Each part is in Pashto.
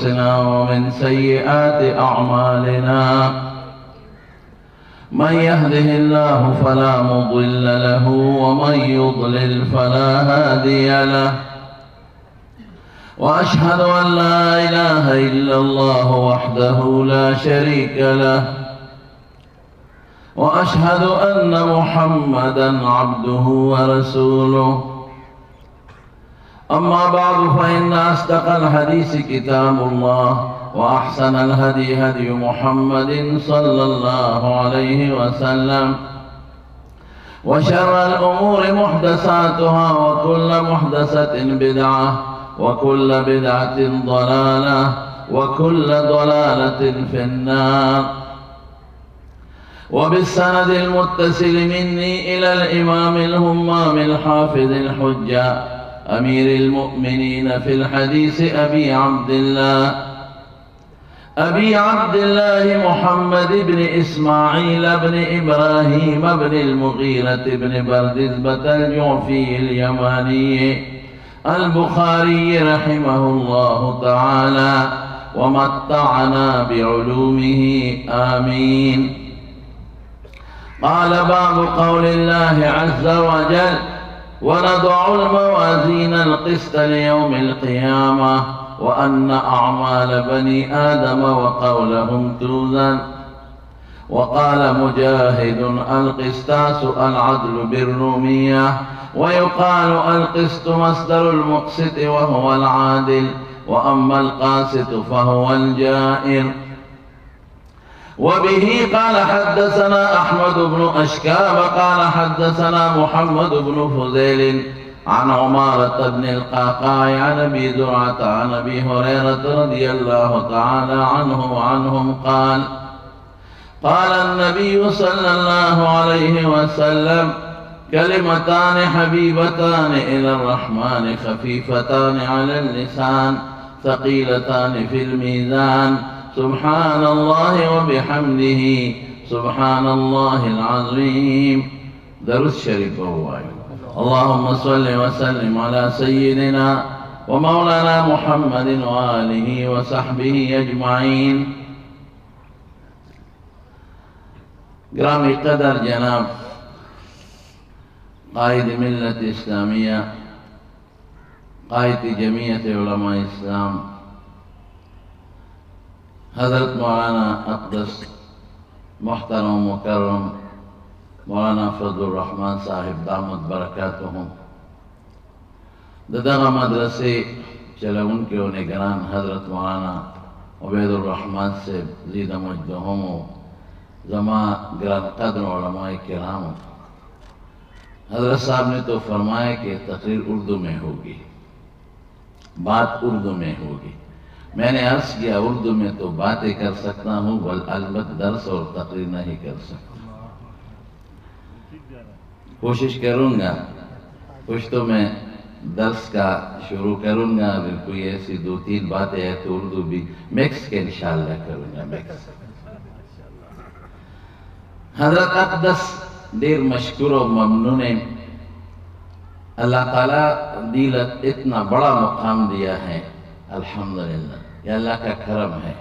ومن سيئات أعمالنا من يهده الله فلا مضل له ومن يضلل فلا هادي له وأشهد أن لا إله إلا الله وحده لا شريك له وأشهد أن محمدًا عبده ورسوله أما بعد فإن أصدق الحديث كتاب الله وأحسن الهدي هدي محمد صلى الله عليه وسلم وشر الأمور محدثاتها وكل محدثة بدعة وكل بدعة ضلالة وكل ضلالة في النار. وبالسند المتصل مني إلى الإمام الهمام الحافظ الحجة أمير المؤمنين في الحديث أبي عبد الله محمد بن إسماعيل بن إبراهيم بن المغيرة بن بردزبة الجعفي اليماني البخاري رحمه الله تعالى ومتعنا بعلومه آمين. قال باب قول الله عز وجل ونضع الموازين القسط ليوم القيامة وأن أعمال بني آدم وقولهم توزن. وقال مجاهد القسطاس العدل بالرومية ويقال القسط مصدر المقسط وهو العادل وأما القاسط فهو الجائر. وبه قال حدثنا أحمد بن أشكاب قال حدثنا محمد بن فضيل عن عمارة بن القعقاع عن أبي زرعة عن أبي هريرة رضي الله تعالى عنه وعنهم قال قال النبي صلى الله عليه وسلم كلمتان حبيبتان إلى الرحمن خفيفتان على اللسان ثقيلتان في الميزان سبحان الله وبحمده سبحان الله العظيم. درود شریف ہوئے. اللهم صل وسلم على سيدنا ومولانا محمد وآله وصحبه أجمعين. گرامی قدر جناب قائد ملت اسلامیہ قائد جمعیت علماء اسلام حضرت مولانا اقدس محترم مکرم مولانا فضل الرحمن صاحب دامت برکاتہم دغه مدرسے چلون کے نگران حضرت مولانا عبید الرحمن سے زید مجدہم زما گران قدر علماء کرام. حضرت صاحب نے تو فرمایا کہ تقریر اردو میں ہوگی، بات اردو میں ہوگی. میں نے عرض کیا اردو میں تو باتیں کر سکتا ہوں البتہ درس اور تقریر نہیں کر سکتا. کوشش کروں گا کچھ تو میں درس کا شروع کروں گا. اگر کوئی ایسی دو تین باتیں ہیں تو اردو بھی مکس کے انشاءاللہ کروں گا. مکس. حضرت اقدس دیر مشکور و ممنون. اللہ تعالیٰ دیلت اتنا بڑا مقام دیا ہے الحمدللہ. یہ اللہ کا کرم ہے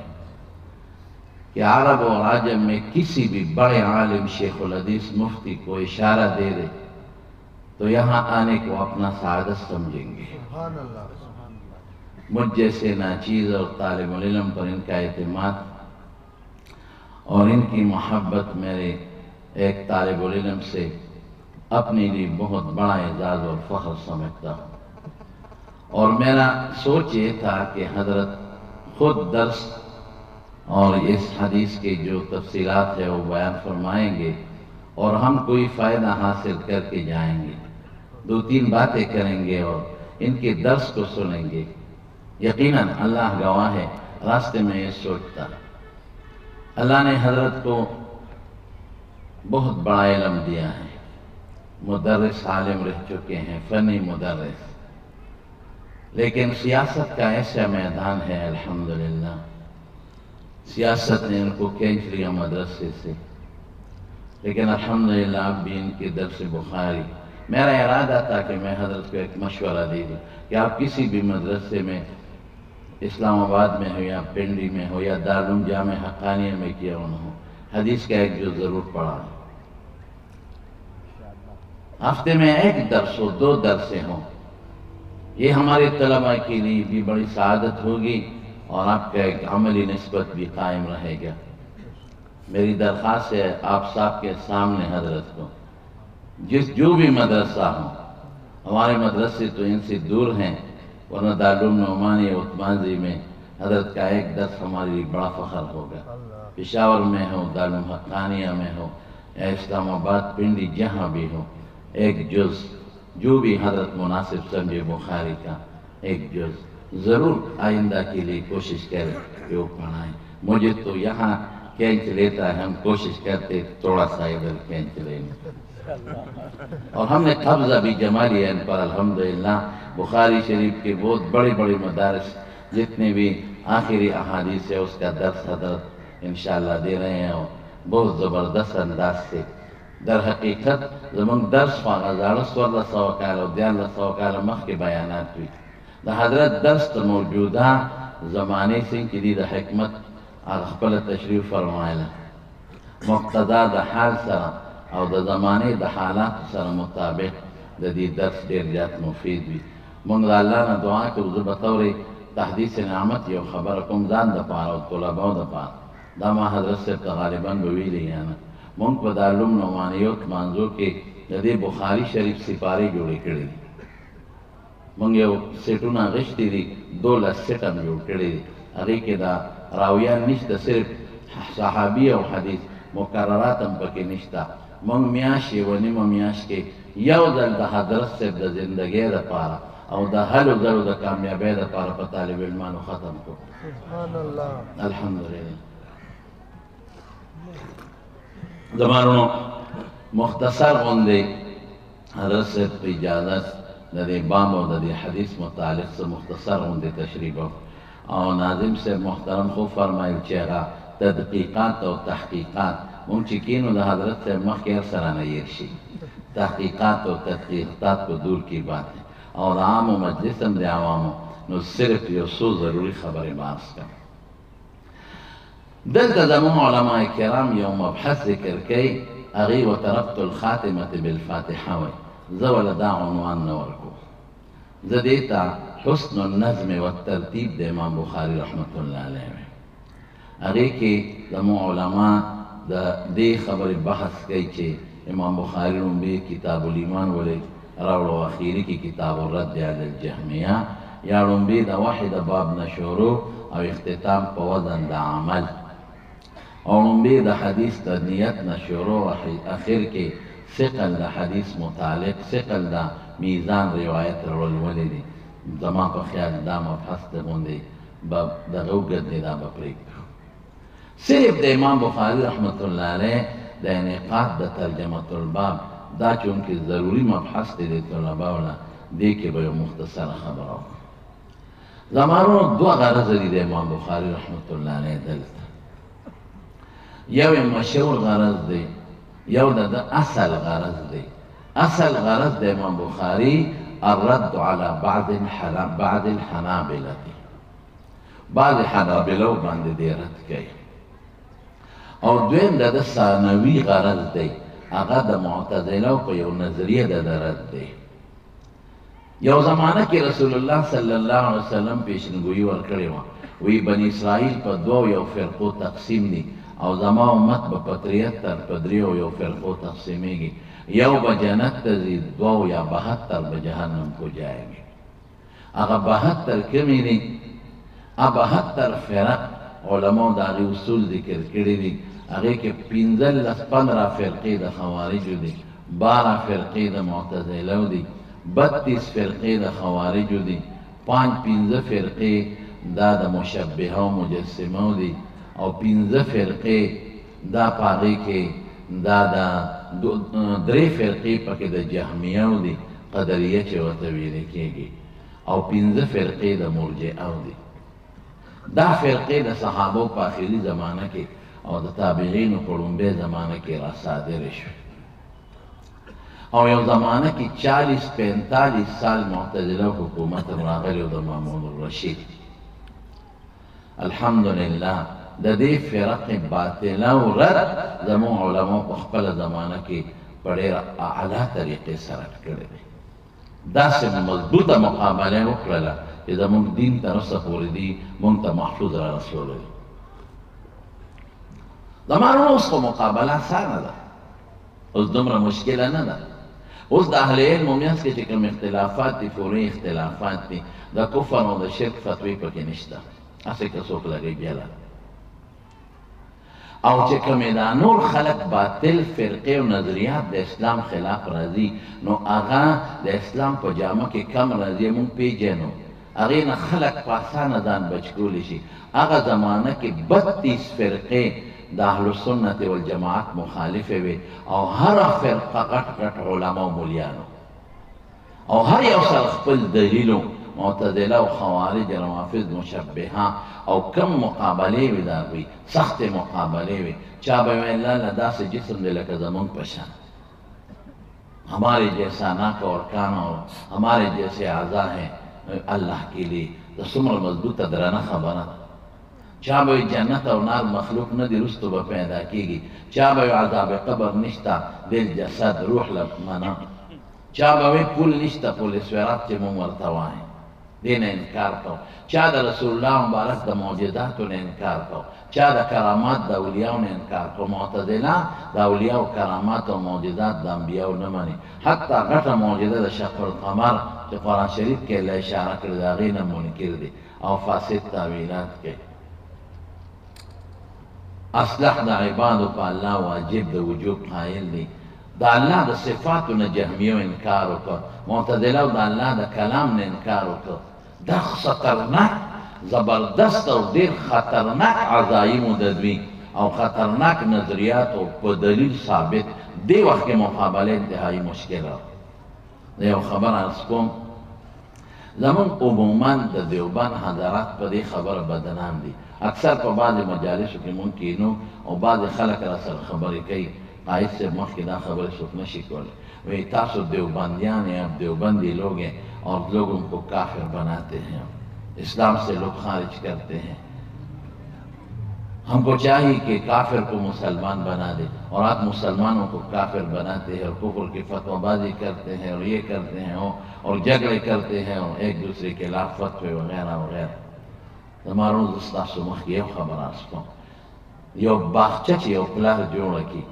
کہ عرب اور عجم میں کسی بھی بڑے عالم شیخ الحدیث مفتی کو اشارہ دے دے تو یہاں آنے کو اپنا سعادت سمجھیں گے. مجھ جیسے ناچیز اور طالب علم پر ان کا اعتماد اور ان کی محبت میرے ایک طالب علم سے اپنے لیے بہت بڑا اعزاز اور فخر سمجھتا ہوں. اور میرا سوچ یہ تھا کہ حضرت خود درس اور اس حدیث کے جو تفصیلات ہے وہ بیان فرمائیں گے اور ہم کوئی فائدہ حاصل کر کے جائیں گے. دو تین باتیں کریں گے اور ان کے درس کو سنیں گے. یقیناً اللہ گواہ ہے راستے میں یہ سوچتا اللہ نے حضرت کو بہت بڑا علم دیا ہے. مدرس عالم رہ چکے ہیں، فنی مدرس. لیکن سیاست کا ایسا میدان ہے الحمدللہ. سیاست نے ان کو کھینچ لیا مدرسے سے. لیکن الحمدللہ اب بھی ان کے درس بخاری. میرا ارادہ تھا کہ میں حضرت کو ایک مشورہ دے دوں کہ آپ کسی بھی مدرسے میں इस्लामाबाद में हो या पिंडी में हो या दारुल जामे हक्कानिया में किया न हो, हदीस का एक जो ज़रूर पढ़ा है। हफ्ते में एक दर्स हो, 2 दर्सें हों, ये हमारे तलबा के लिए भी बड़ी सआदत होगी और आपका एक अमली निस्बत भी कायम रहेगा। मेरी दरख्वास्त है आप साहब के सामने हजरत को, जो भी मदरसा हो, हमारे मदरसे तो इनसे दूर हैं, वरना दारुल नौमानी उस्मानी में हजरत का एक दर्स हमारे लिए बड़ा फ़ख्र होगा। पेशावर में हो, दारुल हक्कानिया में हो या इस्लामाबाद पिंडी जहाँ भी हो, एक जुज़ जो भी हजरत मुनासिब समझे बुखारी का एक जुज़ ज़रूर आइंदा के लिए कोशिश करें कि वो पढ़ाएँ। मुझे तो यहाँ कैंच लेता है, हम कोशिश करते थोड़ा सा इधर कैंच लेंगे और हमने कब्जा भी जमा लिया इन पर अल्हम्दुलिल्लाह। बुखारी शरीफ के बहुत बड़े बड़े मदारिस जितने भी आखिरी अहादीस है उसका दर्स हजरत इंशाअल्लाह दे रहे हैं और बहुत ज़बरदस्त अंदाज से। दर हकीकत जब दर्स पागा 1600 काल और 1100 काल मख के बयानात हुई द हजरत दर्स तो मौजूदा ज़माने से की द हिकमत अखबल तशरीफ फरमायला मुक्तदा द हाल सरा और द ज़माने द हालात सरा मुताबिक दी दर्स देर जात मुफीद भी। मंगला अल्लाह ने दुआ के उज़ बतौर तहदीस नामत यो खबर कुम जान द पार और तलबाओ द पार दामा हजरत से गालिबन बवीली ना मंग बदालुम नौमानियोत मांजो के यदि बुखारी शरीफ सिपारी जोड़े कड़ी मंग यो सेटुना गश्ती दी 2 लस्सेटम जोड़ कड़ी अगे के दा राविया निश्त सिर्फ सहाबी और हदीस मुकर्ररातम पके निश्ता मंग मियाश वनी मियाश के यौ दल द हजरत से द जिंदगी द पारा और द हल दल द कामयाबी द पारा पर तालिब इल्मान खत्म को। सुभान अल्लाह अल्हम्दुलिल्लाह। ज़मानों मुख्तसर होंदे हजरत से इजाज़त दे बाम और दे हदीस मुतालिक से मुख्तसर होंदे तशरीफ और नाजिम से मोहतरम को फरमाइल चेगा तदकीकात और तहकीकात मुमकिन हजरत से मखिर सराना यर्शी तहकीकात और तदकीकात को दूर की बात है और आम मजलिसम दे आवामो नो सिर्फ यो सो ज़रूरी खबर बास का दल तज़मो उलमा किराम यो मबहस ज़िक्र कई अगी व तरफ़्तुल ख़ातिमत बिल-फ़ातिहा व ज़वल दा उन्वान नवर को ज़देता हुस्नुन नज़्म व तरतीब दे इमाम बुखारी रहमतुल्लाह अलैह अगी के ज़मो उलमा दे खबर बहस कई चे इमाम बुखारी रुम्बे किताबुल ईमान वले रावलो आखिरी की किताबुर रद्द अलल जहमिया या रुम्बे दा वाहिद बाब नशुरू और इख्तिताम पवज़न दा अमल और रुम्बे दा हदीस दा नियत नशुरू आखिर के सिक़ल दा हदीस मुतालिक सिक़ल दा मीज़ान रिवायत रवल वले दी जमा पर ख्याल दा मबहस दा मुंदे दा गौगत दे दा बपरिक सिर्फ द इमाम बुखारी रहमतुल्लाह अलैह द निकात द तर्जमतुल बाब दा चूंकि ज़रूरी मबहस दे तलबा वाला दे के बयो मुख्तसर खबर ज़मानों 2 गरज़ द इमाम बुखारी रहमतुल्लाह अलैह दलता यव मशहूर गरज़ दे यव द असल गरज़ दे असल गरज़ द इमाम बुखारी अर्रद्द अला बाद हनाबिला बाद हनाबिला बांधे दे रद्द कई और द्वेम द सानवी गरज़ दे आगा द मुअतज़िला को यो नज़रिया द रद्द दे यो ज़माना के रसूलुल्लाह सल्लल्लाहु अलैहि वसल्लम पेशनगोई वर करे वही बनी इसराइल पर 2 यो फ़िरक़ो तक़सीम दी और ज़मा उम्मत ब 73 पदरियो यो फ़िरक़ो तक़सीमेगी यो ब जन्नत तज़ीद 2 या 72 ब जहन्नम को जाएंगे। अगर 72 के मेरी अब 72 फ़िरक़ उलमा दागी उसूल ज़िक्र करे दी आगे के 15 फ़िरक़े द ख़वारिज दी 12 फ़िरक़े द मुअतज़िला दी 32 फ़िरक़े द ख़वारिज दी 5 फ़िरक़े दा द मुशब्बिहा मुजस्सिमा दी और 15 फ़िरक़े दा पागे के दा 3 फ़िरक़े पके द जहमिया दी क़दरिया चवतवी लिखेगी और 15 फ़िरक़े द मुर्जिआ दी दा फ़िरक़े द सहाबों पर आखिरी ज़माना के और ताबीईन पड़ुंबे ज़माना के रासादिर और यो ज़माना की 40-45 साल मुअतज़िला हुकूमत राग़िल द मामून रशीद الحمدلله د دې فرق باطله او رد زموږ علماء په خپله زمانه کې په ډېره اعلی طریقې سره کړی دی. داسې مضبوطه مقابله یې وکړله چې زموږ دین تر اوسه پورې دی موږ ته محفوظ را رسولی. زمانه اوس خو مقابله اسانه ده، اوس دومره مشکله نه ده. اوس د اهل علم منځ کې چې کوم اختلافات دي، فروعي اختلافات دي، د کفر او د شرک فتوی پکې نشته، هسې که څوک لګوي بیا او چې کومې دا نور خلق باطل فرقې او نظریات د اسلام خلاف راځي، نو هغه د اسلام په جامه کې کم راځي، موږ پیژنو. هغې نه خلق په اسانه ځان بچ کولی شي. هغه زمانه کې 32 فرقې د اهل سنت والجماعت مخالفې وې او هره فرقه غټ غټ علما او ملیانو او هر یو سره خپل دلیلو، معتزله او خوارج، روافض، مشبهه او کم مقابلې وې، دا وي سختې مقابلې وې. چا به ویل الله داسې جسم دی لکه زمونږ په شان، ہمارے جیسا ناک اور کان اور ہمارے جیسے اعضاء ہیں اللہ کے لیے. د څومره مضبوطه درنه خبره. چا به جنت او نار مخلوق نه دي، رستو به پیدا کیږي. چا به عذاب قبر نشته، دل جسد روح لمنه. چا به پول نشته، پول صراط چې مونږ ورته وایو، دې نه انکار کو. چا د رسول الله مبارک د معجزاتو نه انکار کو. چا د کرامات د اولیاو نه انکار کو. معتزله د اولیاو کرامات او معجزات د انبیاو نه مني. حتی غټه معجزه د شق القمر چې قرآن شریف کې له اشاره کړې د هغې نه منکر دي او فاسد تعویلات کوي. اصلح د عبادو په الله واجب د وجوب قایل دي. د الله د صفاتو نه جهمیو انکار وکړ، معتزله د الله د کلام نه انکار وکړ. دا خطرناک زبردست او ډېر خطرناک عزایمو د دوی او خطرناک نظریاتو په دلیل ثابت. دې وخت کې مقابله انتهایی مشکله. د یو خبر عرض کوم، زمون عموما د دیوبند حضرات په دې خبره بدنام دي. اکثر په بعضې مجالسو کې مونږ کینو او بعضې خلک را سره خبرې کوي، قائد صاحب مخکې دا خبرې څوک نشي کولی، وی تاسو دیوبندیان ہیں، اب دیوبندی لوگ ہیں اور لوگوں کو کافر بناتے ہیں، اسلام سے لوگ خارج کرتے ہیں. ہم کو چاہیے کہ کافر کو مسلمان بنا دے اور آپ مسلمانوں کو کافر بناتے ہیں اور کفر کی فتوہ بازی کرتے ہیں اور یہ کرتے ہیں اور جھگڑے کرتے ہیں اور ایک دوسرے کے خلاف فتوے وغیرہ وغیرہ. زمارو ستاسو مخکې یو خبر عرض کوم. یو باغچه چې یو پلار جوړه کړي،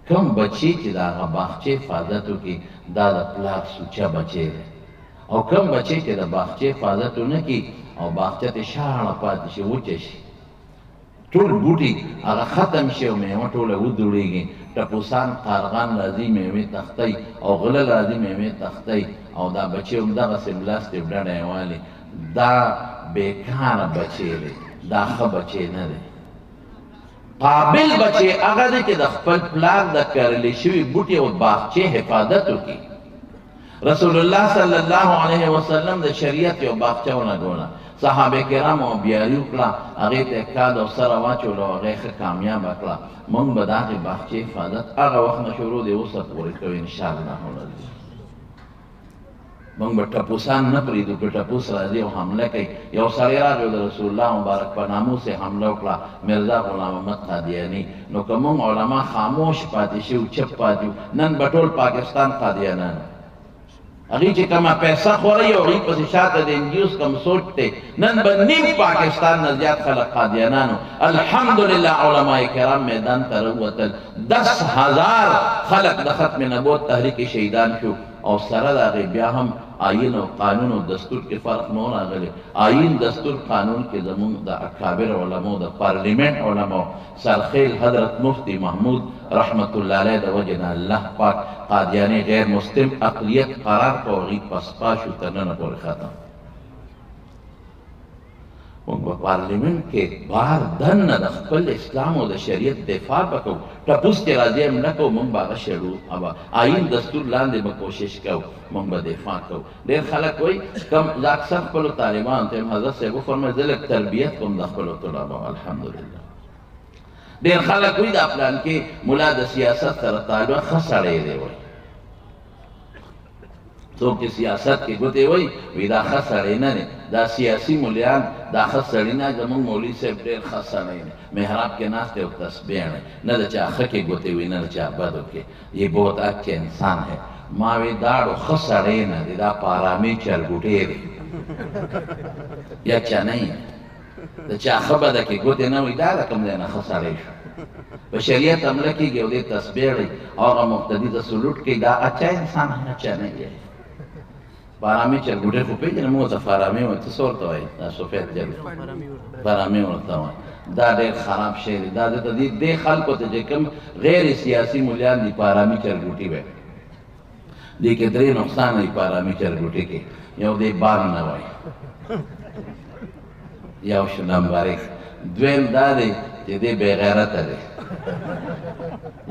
کم بچی چې د هغه باغچې حفاظت وکړي، دا د پلار سوچه بچی دی. او کم بچی چې د باغچې حفاظت ونه کړي او باغچه ته شاړه پاتې شي، وچه شي، ټول بوټي هغه ختم شي او میوه ټوله ودوړېږي، ټپوسان قارغان راځي میوې تختی او غله راځي میوې تختی او دا بچی همدغسې ملاستې ډډه یې والي. دا بیکاره بچی دی، دا ښه بچی نه دی. قابل بچی هغه دی چې د خپل پلار د کرلې شوي بوټي او باغچې حفاظت وکړي. رسول الله صلی الله علیه وسلم د شریعت یو باغچه ونګوله، صحابه کرامو بیاري وکړه، هغې ته کاد او سره واچولو، هغې ښه کامیابه کړه. موږ به د هغې باغچې حفاظت هغه وخت نه شروع دی اوسه پورې کوو انشاءالله العزیز. موږ به ټپوسان نه پرېږدو که ټپوس راځي او حمله کوي. یو سړی راغی د رسول الله مبارک په ناموس یې حمله وکړه، میرزا غلام محمد قادیاني. نو که موږ علما خاموش پاتې شو، چپ پاتې یو، نن به ټول پاکستان قادیانان، هغې چې کومه پیسه خورئ او هغې پسې شاته د انجیوس کم سوچ دی، نن به نیم پاکستان نه زیات خلک قادیانانو. الحمدلله علماء کرام میدان ته راووتل، 10,000 خلک د ختم نبوت تحریک شهیدان شو. او سره د هغې بیا هم آیین او قانون او دستور کې فرق نه راغلی. آیین، دستور، قانون کې زمونږ د اکابر علماو د پارلیمنٹ علماو سرخیل حضرت مفتی محمود رحمت الله علیه د وجې نه الله پاک قادیاني غیر مسلم اقلیت قرار کړو، هغوی پسپا شو تر ننه پورې ختم. موږ په پارلیمنٹ کې بار دننه د خپل اسلام او د شریعت دفاع به کوو، ټپوس چې راځي هم نه کوو، موږ به هغه شړو، آیین دستور لاندې به کوشش کوو، موږ به دفاع کوو. ډېر خلک وایي کم، زه اکثر خپلو طالبانو ته یم، حضرت صاحب وفرمایل زه لږ تربیت کوم د خپلو طلباو. الحمدلله ډېر خلک وایي دا پلان کې ملا د سیاست سره تعلق ښه سړی دی، وایي څوک چې سیاست کې ګوتې وایي وایي دا ښه سړی نه دی، دا سیاسي مولیان دا ښه سړي نه، زمونږ مولوي صاحب ډېر ښه سړی دی، محراب کې ناست دی او تسبیح دی، نه د چا ښه کې ګوتې وایي نه د چا بدو کې، یہ بہت اچھے انسان ہے. ما وی داړو ښه سړی نه دی، دا په ارامۍ چرګوټی دی یا چا نه یې د چا ښه بده کې ګوتې نه وایي، دا د کوم ځای نه ښه سړی شو. په شریعت حمله کېږي او دې تسبیح دی او هغه مقتدي ته سلوټ کوي، دا اچھا انسان ہے اچھا نه یې. فارامي چرګوټی خو پېژنې، موږ ته فارامي وایي، ته څه ورته وایي؟ دا سفید چرګ فارامي ورته وایي. دا ډېر خراب شی دی، دا د دې خلکو ته چې کوم غیر سیاسي مولیان دي فارامي چرګوټي وایي. دې کې درې نقصان دی فارامي چرګوټي کې. یو دی بار نه وایي، یو شو نمبر ایک. دویم دا دی چې دی بې غیرته دی.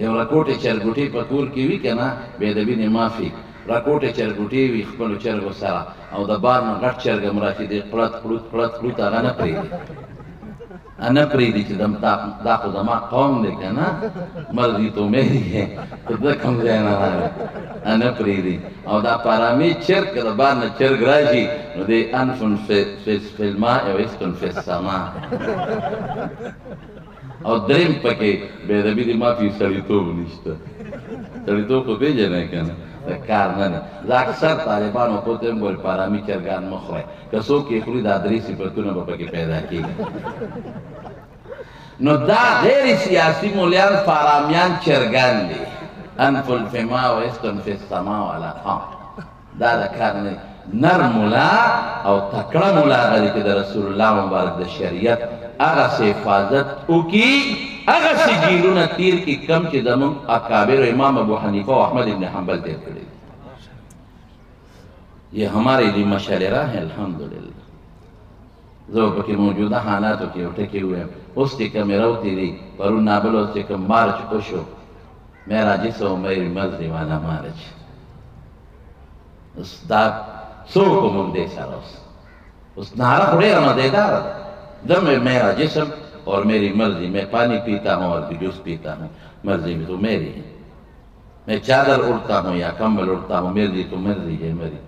یو راکوټې چرګوټي په کور کې وي که نه، بې ادبي دې معافي، راکوټې چرګوټي وي خپلو چرګو سره او د بار نه غټ چرګ هم راشي، دی پړت پړوت پړت پړوت هغه نه پرېږدي، نه پرېږدي چې دا خو زما قوم دی که نه، مرضي تو میری ہے، ته ده کوم ځای نه راغلی، نه پرېږدي. او دا فارامي چرګ که د بار نه چرګ راشي نو دی انفن فی الماء و اسکن فی السماء. او دریم پکې بې ادبي دې معافي، سړیتوب نشته. سړیتوب خو پېژنئ که نه، د کار نه دی. زه اکثر طالبانو کو ته هم ګورې فارامي چرګان مه خورئ، که څوک یې خوري دا درې صفتونه به پکې پیدا کېږي. نو دا غیر سیاسي مولیان فارامیان چرګان دي، انف الفما و اسکن فی السما والا قام. دا د کار نه دی. نر مولا او تکړه مولا هغه دی چې د رسول الله مبارک د شریعت هغه سے حفاظت وکړي، هغه سے جیلونه تیر کړي کم چې زموږ اکابر امام ابو حنیفه او احمد ابن حنبل تیر کړي. یہ ہمارے لیے مشاعرہ ہے الحمدللہ. زه پکې موجوده حالاتو کې یو ټکي ویم، اوس چې کومې راوتې دي پرون نابل اوس چې کوم مارچ وشو، میرا جسم و میری مرضی والا مارچ، اوس دا څوک موږ دې سره اوس نعره خو ډېره مزېداره ده. دم میرا جسم اور میری مرضی، میں پانی پیتا ہوں اور بھی جوس پیتا ہوں، مرضی بھی تو میری ہے. میں چادر اڑتا ہوں یا کمبل اڑتا ہوں، مرضی تو مرضی ہے میری.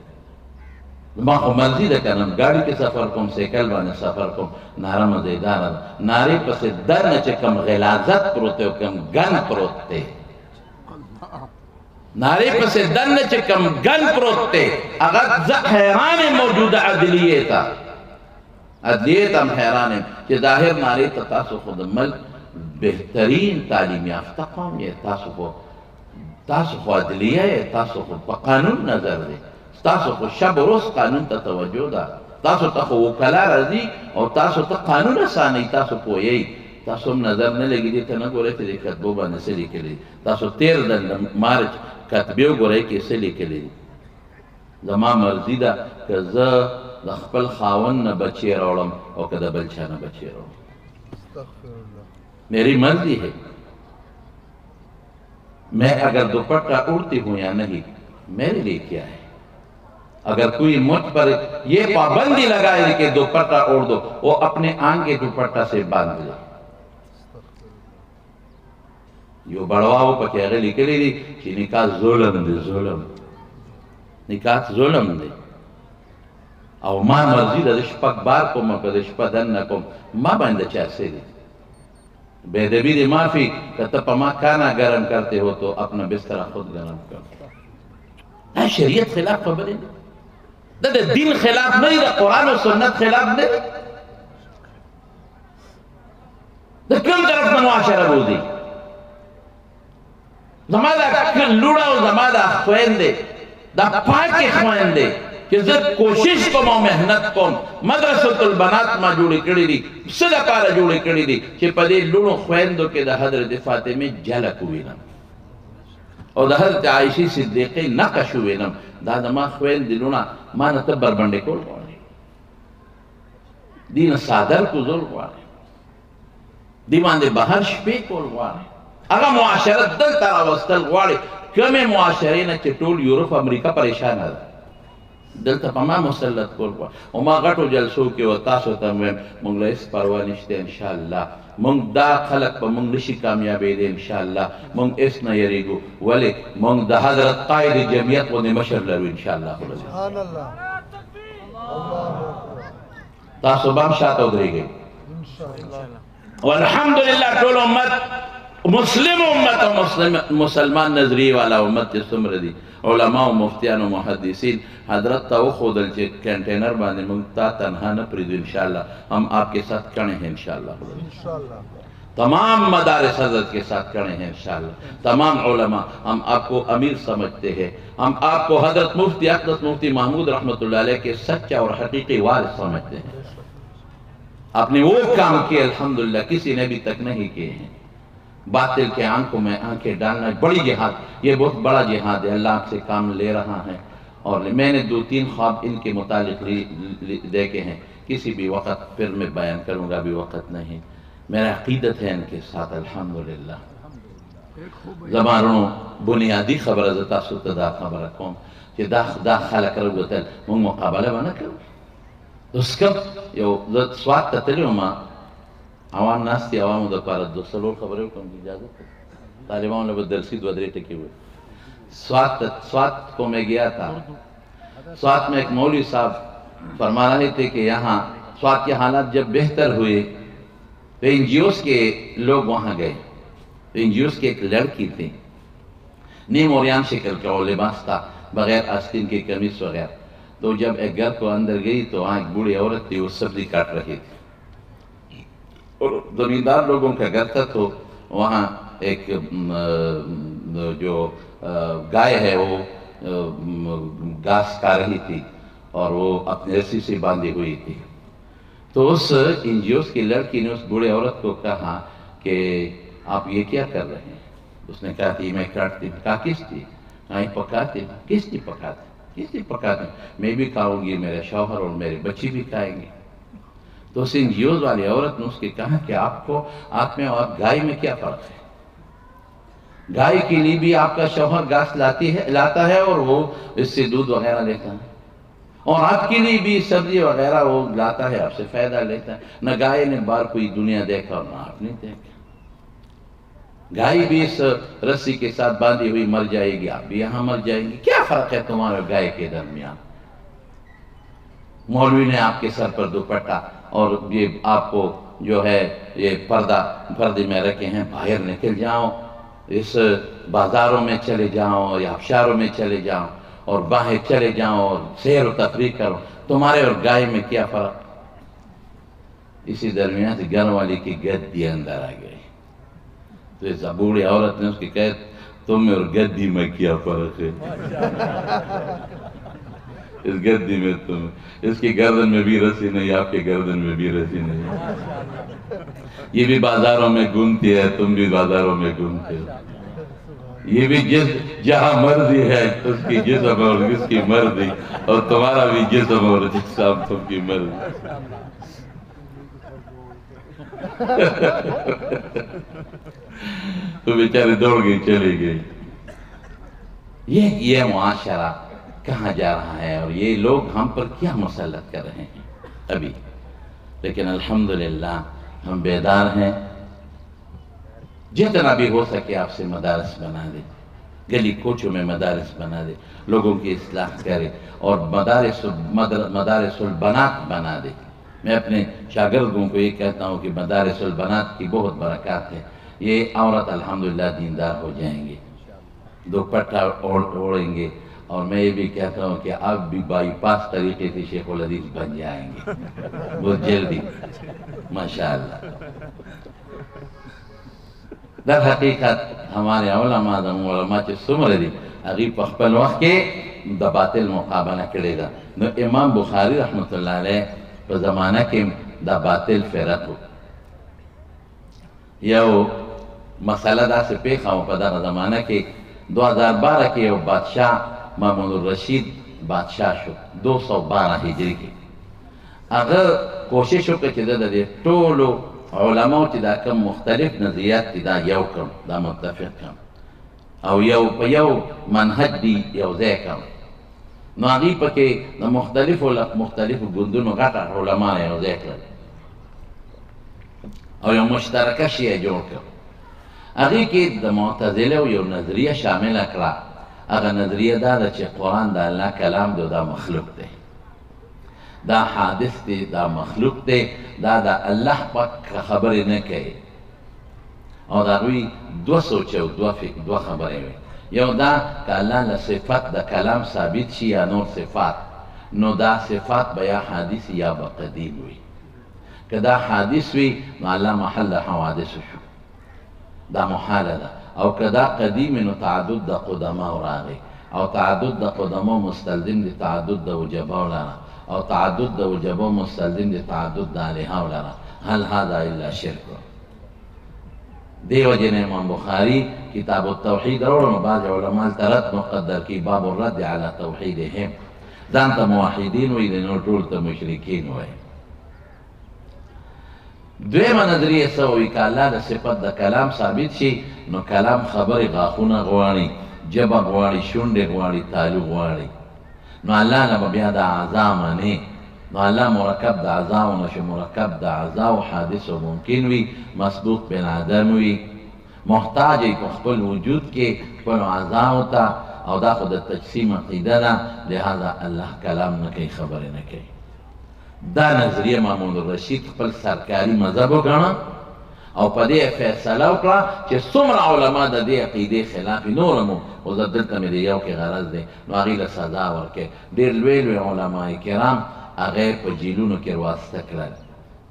ما خو مرضی ده که نه ګاډي کې سفر کوم، سایکل باندې سفر کوم، ناره مزېداره ده. نارې پسې دننه چې کوم غلاظت پروت دی او کوم ګن پروت دی، نارې پسې دننه چې کوم ګن پروت دی، هغه زه حیران یم موجوده عدلیې ته، عدلیې ته هم حیران یم چې ظاهر نارې ته تاسو خو د ملک بهترین تعلیم یافته قوم یې، تاسو خو عدلیه یې، تاسو خو په قانون نظر دی، تاسو خو شب و روز قانون ته توجه ده، تاسو ته خو وکلا راځي او تاسو ته قانون اسانوي، تاسو پوهیږئ، تاسو هم نظر نه لګي دې ته نه ګورئ چې د کتبو باندې څه لیکلي دي. تاسو تېر د مارچ کتبې وګورئ کې څه لیکلي دي. زما مرضي ده که زه د خپل خاوند نه بچې راوړم او که د بل چا نه بچې راوړم، میری مرضی ہے. میں اگر دوپٹہ اڑتی ہوں یا نہیں میرے لیے کیا ہے. اگر کوئی مجھ پر یہ پابندی لگائے کہ دوپٹہ اوڑھ دو، وہ اپنے آنگے دوپٹہ سے باندھ لے. یو بڑواو پکې هغه لیکلي دي چې نکاح ظلم دی، ظلم نکاح ظلم دی. او ما مرضی ده شپږ بار کوم که د شپه دننه کوم، ما باندې چا څه دي. بے ادبی دی معافی کہ تب پا ماں کھانا گرم کرتے ہو تو اپنا بسترہ خود گرم کرو. دا شریعت خلاف خبریں، دا دین خلاف نہیں، دا قرآن و سنت خلاف نہیں. دا کم طرف معاشرہ بوزی زمادہ لوڑا و زمادہ خوین دے، دا پاک خوین دے کہ زد کوشش کم و محنت کم. مدرسۃ البنات ما جوڑی کری دی، صدا پارا جوڑی کری دی کہ پدے لونو خویندو کے دا حضرت فاطمہ جلک ہوئینم اور دا حضرت عائشی صدیقی نقش ہوئینم. دا ما خویند دی لونا ما نتب بربندے کول گوارے، دین صادر کو ظلم گوارے، دیمان دے بہر شپے کول گوارے. اگا معاشرت دل تارا وستل گوارے. کم معاشرین چٹول یورپ امریکہ پریشان ہے، دلته په ما مسلط کول غواړي او ما غټو جلسو کې و تاسو ته ویم موږ له هېڅ پروا نشته انشاءالله موږ دا خلک په موږ نشي کامیابېدی انشاءالله موږ هېڅ نه یېرېږو ولې موږ د حضرت قائد جمعیت غوندې مشر لرو انشاءالله سبحان الله تاسو به هم شاته ودرېږئ والحمدلله ټول امت مسلم امت او مسلمان نظریه والا امت چې څومره دي علماء و مفتیان و محدثین حضرت تا وخودل چې کنټینر باندې موږ تا تنها نه پرېږدو انشاءاللہ ہم آپ کے ساتھ کھڑے ہیں انشاءاللہ تمام مدارس حضرت کے ساتھ کھڑے ہیں انشاءاللہ تمام علماء ہم آپ کو امیر سمجھتے ہیں ہم آپ کو حضرت مفتی اقدس مفتی محمود رحمۃ اللہ علیہ کے سچا اور حقیقی وارث سمجھتے ہیں آپ نے وہ کام کیے الحمدللہ کسی نے بھی تک نہیں کیے ہیں باطل کے آنکھوں میں آنکھیں ڈالنا بڑی جہاد یہ بہت بڑا جہاد ہے اللہ آپ سے کام لے رہا ہے اور میں نے 2-3 خواب ان کے متعلق دیکھے ہیں کسی بھی وقت پھر میں بیان کروں گا بھی وقت نہیں میرا عقیدت ہے ان کے ساتھ الحمدللہ زمانوں بنیادی خبر ازتا ستدا خبر قوم کہ دا خلق رغتل من مقابلہ بنا کرو اس کم یو سوات تتلیو ما عوام ناس تی عوامو دا پارا دو سلور خبریں کم کی اجازت ہے طالبان لے درسی دو ادرے ٹکی ہوئے سوات کو میں گیا تھا سوات میں ایک مولوی صاحب فرما رہے تھے کہ یہاں سوات کے حالات جب بہتر ہوئے تو این جی اوز کے لوگ وہاں گئے تو این جی اوز کے ایک لڑکی تھی نیم اوریان شکل کا وہ لباس تھا بغیر آستین کے قمیص وغیرہ تو جب ایک گھر کو اندر گئی تو وہاں ایک بوڑھی عورت تھی وہ سبزی کاٹ رہی تھی اور زمیندار لوگوں کا گھر تھا تو وہاں ایک جو گائے ہے وہ گھاس کھا رہی تھی اور وہ اپنی رسی سے باندھی ہوئی تھی تو اس این جی اوز کی لڑکی نے اس بوڑھے عورت کو کہا کہ آپ یہ کیا کر رہے ہیں اس نے کہا کہ میں کاٹتی ہوں کہا کس چیز کہیں پکاتے ہیں کس چیز پکاتے کس چیز پکاتے ہیں میں بھی کھاؤں گی میرے شوہر اور میرے بچی بھی کھائیں گے تو اس این جی اوز والی عورت نے اس کے کہا کہ آپ میں اور گائے میں کیا فرق ہے گائے کے لیے بھی آپ کا شوہر گھاس لاتا ہے اور وہ اس سے دودھ وغیرہ لیتا ہے اور آپ کے لیے بھی سبزی وغیرہ وہ لاتا ہے آپ سے فائدہ لیتا ہے نہ گائے نے بار کوئی دنیا دیکھا اور نہ آپ نے دیکھا گائے بھی اس رسی کے ساتھ باندھی ہوئی مر جائے گی آپ بھی یہاں مر جائیں گی کیا فرق ہے تمہارے گائے کے درمیان مولوی نے آپ کے سر پر دوپٹہ اور یہ آپ کو جو ہے یہ پردے میں رکھے ہیں باہر نکل جاؤ اس بازاروں میں چلے جاؤ یا افشاروں میں چلے جاؤ اور باہر چلے جاؤ اور سیر و تفریح کرو تمہارے اور گائے میں کیا فرق اسی درمیان سے گھر والی کی گدی اندر آ گئی تو اس بوڑھی عورت نے اس کی کہا تم میں اور گدی میں کیا فرق ہے اس گدی میں تم اس کی گردن میں بھی رسی نہیں آپ کے گردن میں بھی رسی نہیں یہ بھی بازاروں میں گھومتی ہے تم بھی بازاروں میں گھومتے ہو یہ بھی جہاں مرضی ہے اس کی جسم اور اس کی مرضی اور تمہارا بھی جسم اور جسم تم کی مرضی تو بیچارے دوڑ گئی چلے گئی یہ معاشرہ کہاں جا رہا ہے اور یہ لوگ ہم پر کیا مسلط کر رہے ہیں ابھی لیکن الحمدللہ ہم بیدار ہیں جتنا بھی ہو سکے آپ سے مدارس بنا دے گلی کوچوں میں مدارس بنا دے لوگوں کی اصلاح کرے اور مدارس البنات بنا دے میں اپنے شاگردوں کو یہ کہتا ہوں کہ مدارس البنات کی بہت برکات ہے یہ عورت الحمدللہ دیندار ہو جائیں گے دوپٹہ اوڑھیں گے اور میں یہ بھی کہتا ہوں کہ آپ بھی بائی پاس طریقے سے شیخ الحدیث بن جائیں گے بہت جلدی ماشاءاللہ در حقیقت ہمارے علماء چے سمر دی اگی پخپل وقت کے دا باطل مقابلہ کرے گا نو امام بخاری رحمت اللہ علیہ پا زمانہ کے دا باطل فرق ہو یا وہ مسئلہ دا سے پیخا ہو پا دا زمانہ کے 2012 کے بادشاہ مامون الرشید بادشاہ شو 212 ہجری کے اگر کوشش ہو کہ چیزا دے ٹولو علماء چی دا کم مختلف نظریات تی دا یو کم دا متفق کم او یو پا یو منحج دی یو زی کم نو هغې پکې د مختلفو ګوندونو غټ علما یې یو ځای کړل او یو مشترکه شی یې جوړ کړ. هغې کې د معتزله یو نظریه شامله کړه. هغه نظریه دا ده چې قرآن د الله کلام دی، دا مخلوق دی، دا حادث دی، دا مخلوق دی، دا د الله پاک خبرې نه کوي. او د هغوی دوه سوچ او دوه خبرې وي. یو دا که الله له صفت د کلام ثابت شي یا نور صفات، نو دا صفات به یا حادث یا به قدیم وي. که دا حادث وي نو الله محل د حوادثو شو، دا محاله ده. او که دا قدیم نو تعدد د قدماو راغی، او تعدد د قدماو مستلزم دی تعدد د وجباو لره، او تعدد د وجباو مستلزم دی تعدد د الهاو لره. هل هذا الا شرک. دیو جن امام بخاری کتاب التوحید راوړو، نو بعض علما ترت مقدر کی باب الرد علی توحیدهم، ځان ته موحدین وایي، د نور ټول ته مشرکین وایي. دویمه نظریه څه وایي؟ که الله د صفت د کلام ثابت شي نو کلام خبرې غاښونه غواړي، ژبه غواړي، شونډې غواړي، تالو غواړي. نو الله نه به بیا د اعضا منې. نو الله مرکب د اعضاو نه شو، مرکب د اعضاو حادث و ممکن وي، مسبوق بالعدم وي، محتاج یې په خپل وجود کې خپلو اعضاو ته. او دا خو د تجسیم عقیده ده، لهذا الله کلام نه کوي، خبرې نه کوي. دا نظریه مامون الرشید خپل سرکاري مذهب وګڼه او په دې فیصله وکړه چې څومره علما د دې عقیدې خلاف نور هم، خو زه دلته مې د یو کې غرض دی، نو هغې له سزا ورکړې. ډېر لوی علما کرام هغه په جیلونو کې واسطه کړل،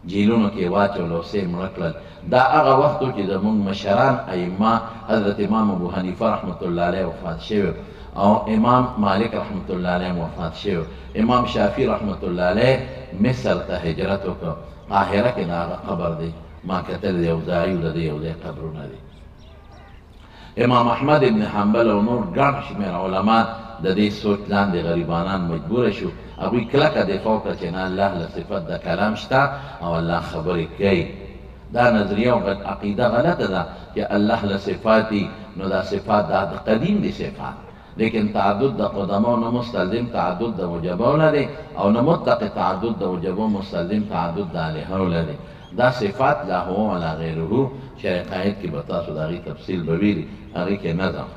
جیلونو کې واچول او سې مړه کړل. دا هغه وخت و چې زموږ مشران ائمه حضرت امام ابو حنیفه رحمت الله علیه وفات شوی، او امام مالک رحمت الله علیه وفات شوی، امام شافعی رحمت الله علیه مصر ته هجرت وکړ. قاهره کې د هغه قبر دی، ما کتل دی، اوزاعي د دې یو ځای قبرونه دي. امام احمد ابن حنبل او نور ګڼ شمېر علما د دې سوچ لاندې غریبانان مجبوره شو، هغوی کلکه دفاع وکړه چې نه، الله له صفت د کلام شته او الله خبرې کوي. دا نظریه او عقیده غلطه ده چې الله له صفات دي، نو دا صفات دا د قدیم دي صفات، لیکن تعدد د قدماو نه مستلزم تعدد د وجباو نه دی، او نه مطلق تعدد د وجباو مستلزم تعدد د الهاو نه دی. دا صفات لا هو ولا غیره، شرع قاید کې به تاسو د هغې تفصیل به ویلي، هغې کې نظم.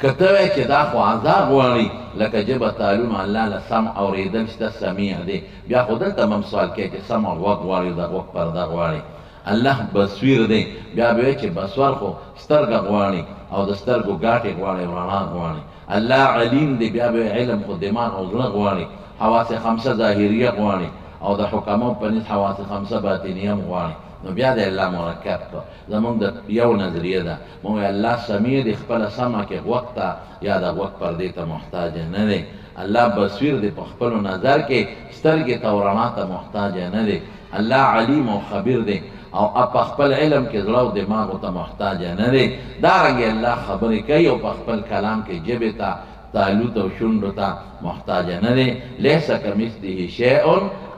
که ته وایې چې دا خو عذاب غواړي، لکه ژبه تعلیم الله له سمع اورېدل شته، سمیع دی، بیا خو دلته هم سوال کوي چې سمع غوږ غواړي، د غوږ پرده غواړي. الله بصیر دی، بیا به وایي چې بصور خو سترګه غواړي، او د سترګو ګاټې غواړي، رڼا غواړي. الله علیم دی، بیا به علم خو دماغ او زړه غواړي، حواس خمسه ظاهریه غواړي، او د حکمو په نسبت حواس خمسه باطنیه هم غواړي. نو بیا د الله مرکب کړه. زمونږ د یو نظریه ده، موږ الله سمیع دی، خپله سمع کې غوږ ته یا د غوږ پردې ته محتاج نه دی. الله بصیر دی، په خپلو نظر کې سترګې ته او رڼا ته محتاج نه دی. الله علیم او خبیر دی، او په خپل علم کې زړه او دماغو ته محتاج نه دی. دارنګې الله خبرې کوي او په خپل کلام کې ژبې ته، تالو ته او شونډو ته محتاج نه دی. لیس کمثله شیء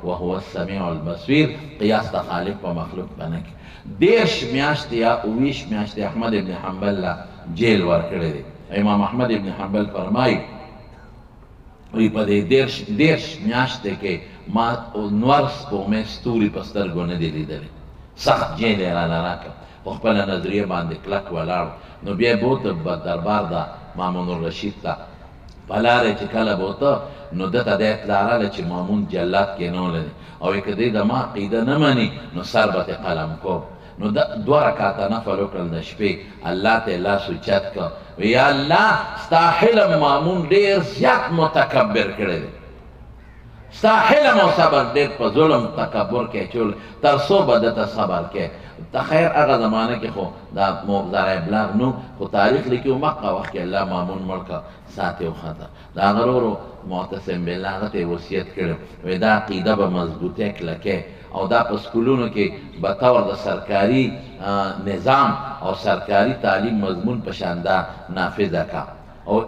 وهو السمیع البصیر. قیاس د خالق په مخلوق باندې کې 10 میاشتې یا 20 میاشتې احمد ابن حنبل له جیل ورکړی دی. امام احمد ابن حنبل فرمایي وی په دې 10 میاشتې کې ما نور سپوږمۍ ستوري په سترګو نه دي لیدلې. سخت جیل یې راله راکړ، په خپله نظریه باندې کلک ولاړ. نو بیا یې بوته دربار د مامون الرشید ته په لاره چې کله بوته، نو ده ته دا اطلاع راغله چې مامون جلاد کېنولی دی، او که دی د ما عقیده نه مني نو سر به ترې قلم کوم. نو ده 2 رکعته نفل وکړل د شپې، الله ته یې لاس اوچت کړ، وی یا الله ستا حلم مامون ډېر زیات متکبر کړی دی، ستا حلم او صبر ډېر په ظلم تکبر کې اچولی، تر څو به ده ته صبر کې. ته خیر هغه زمانه کې خو دا ذرایع ابلاغ نو، خو تاریخ لیکي مقه وخت کې الله مامون مړ کړ، ساتې وخته. د هغه ورو معتصم بالله هغه ته یې وصیت کړی، وایي دا عقیده به مضبوطی کلکې، او دا په سکولونو کې به طور د سرکاري نظام او سرکاري تعلیم مضمون په شان دا نافذه کا، او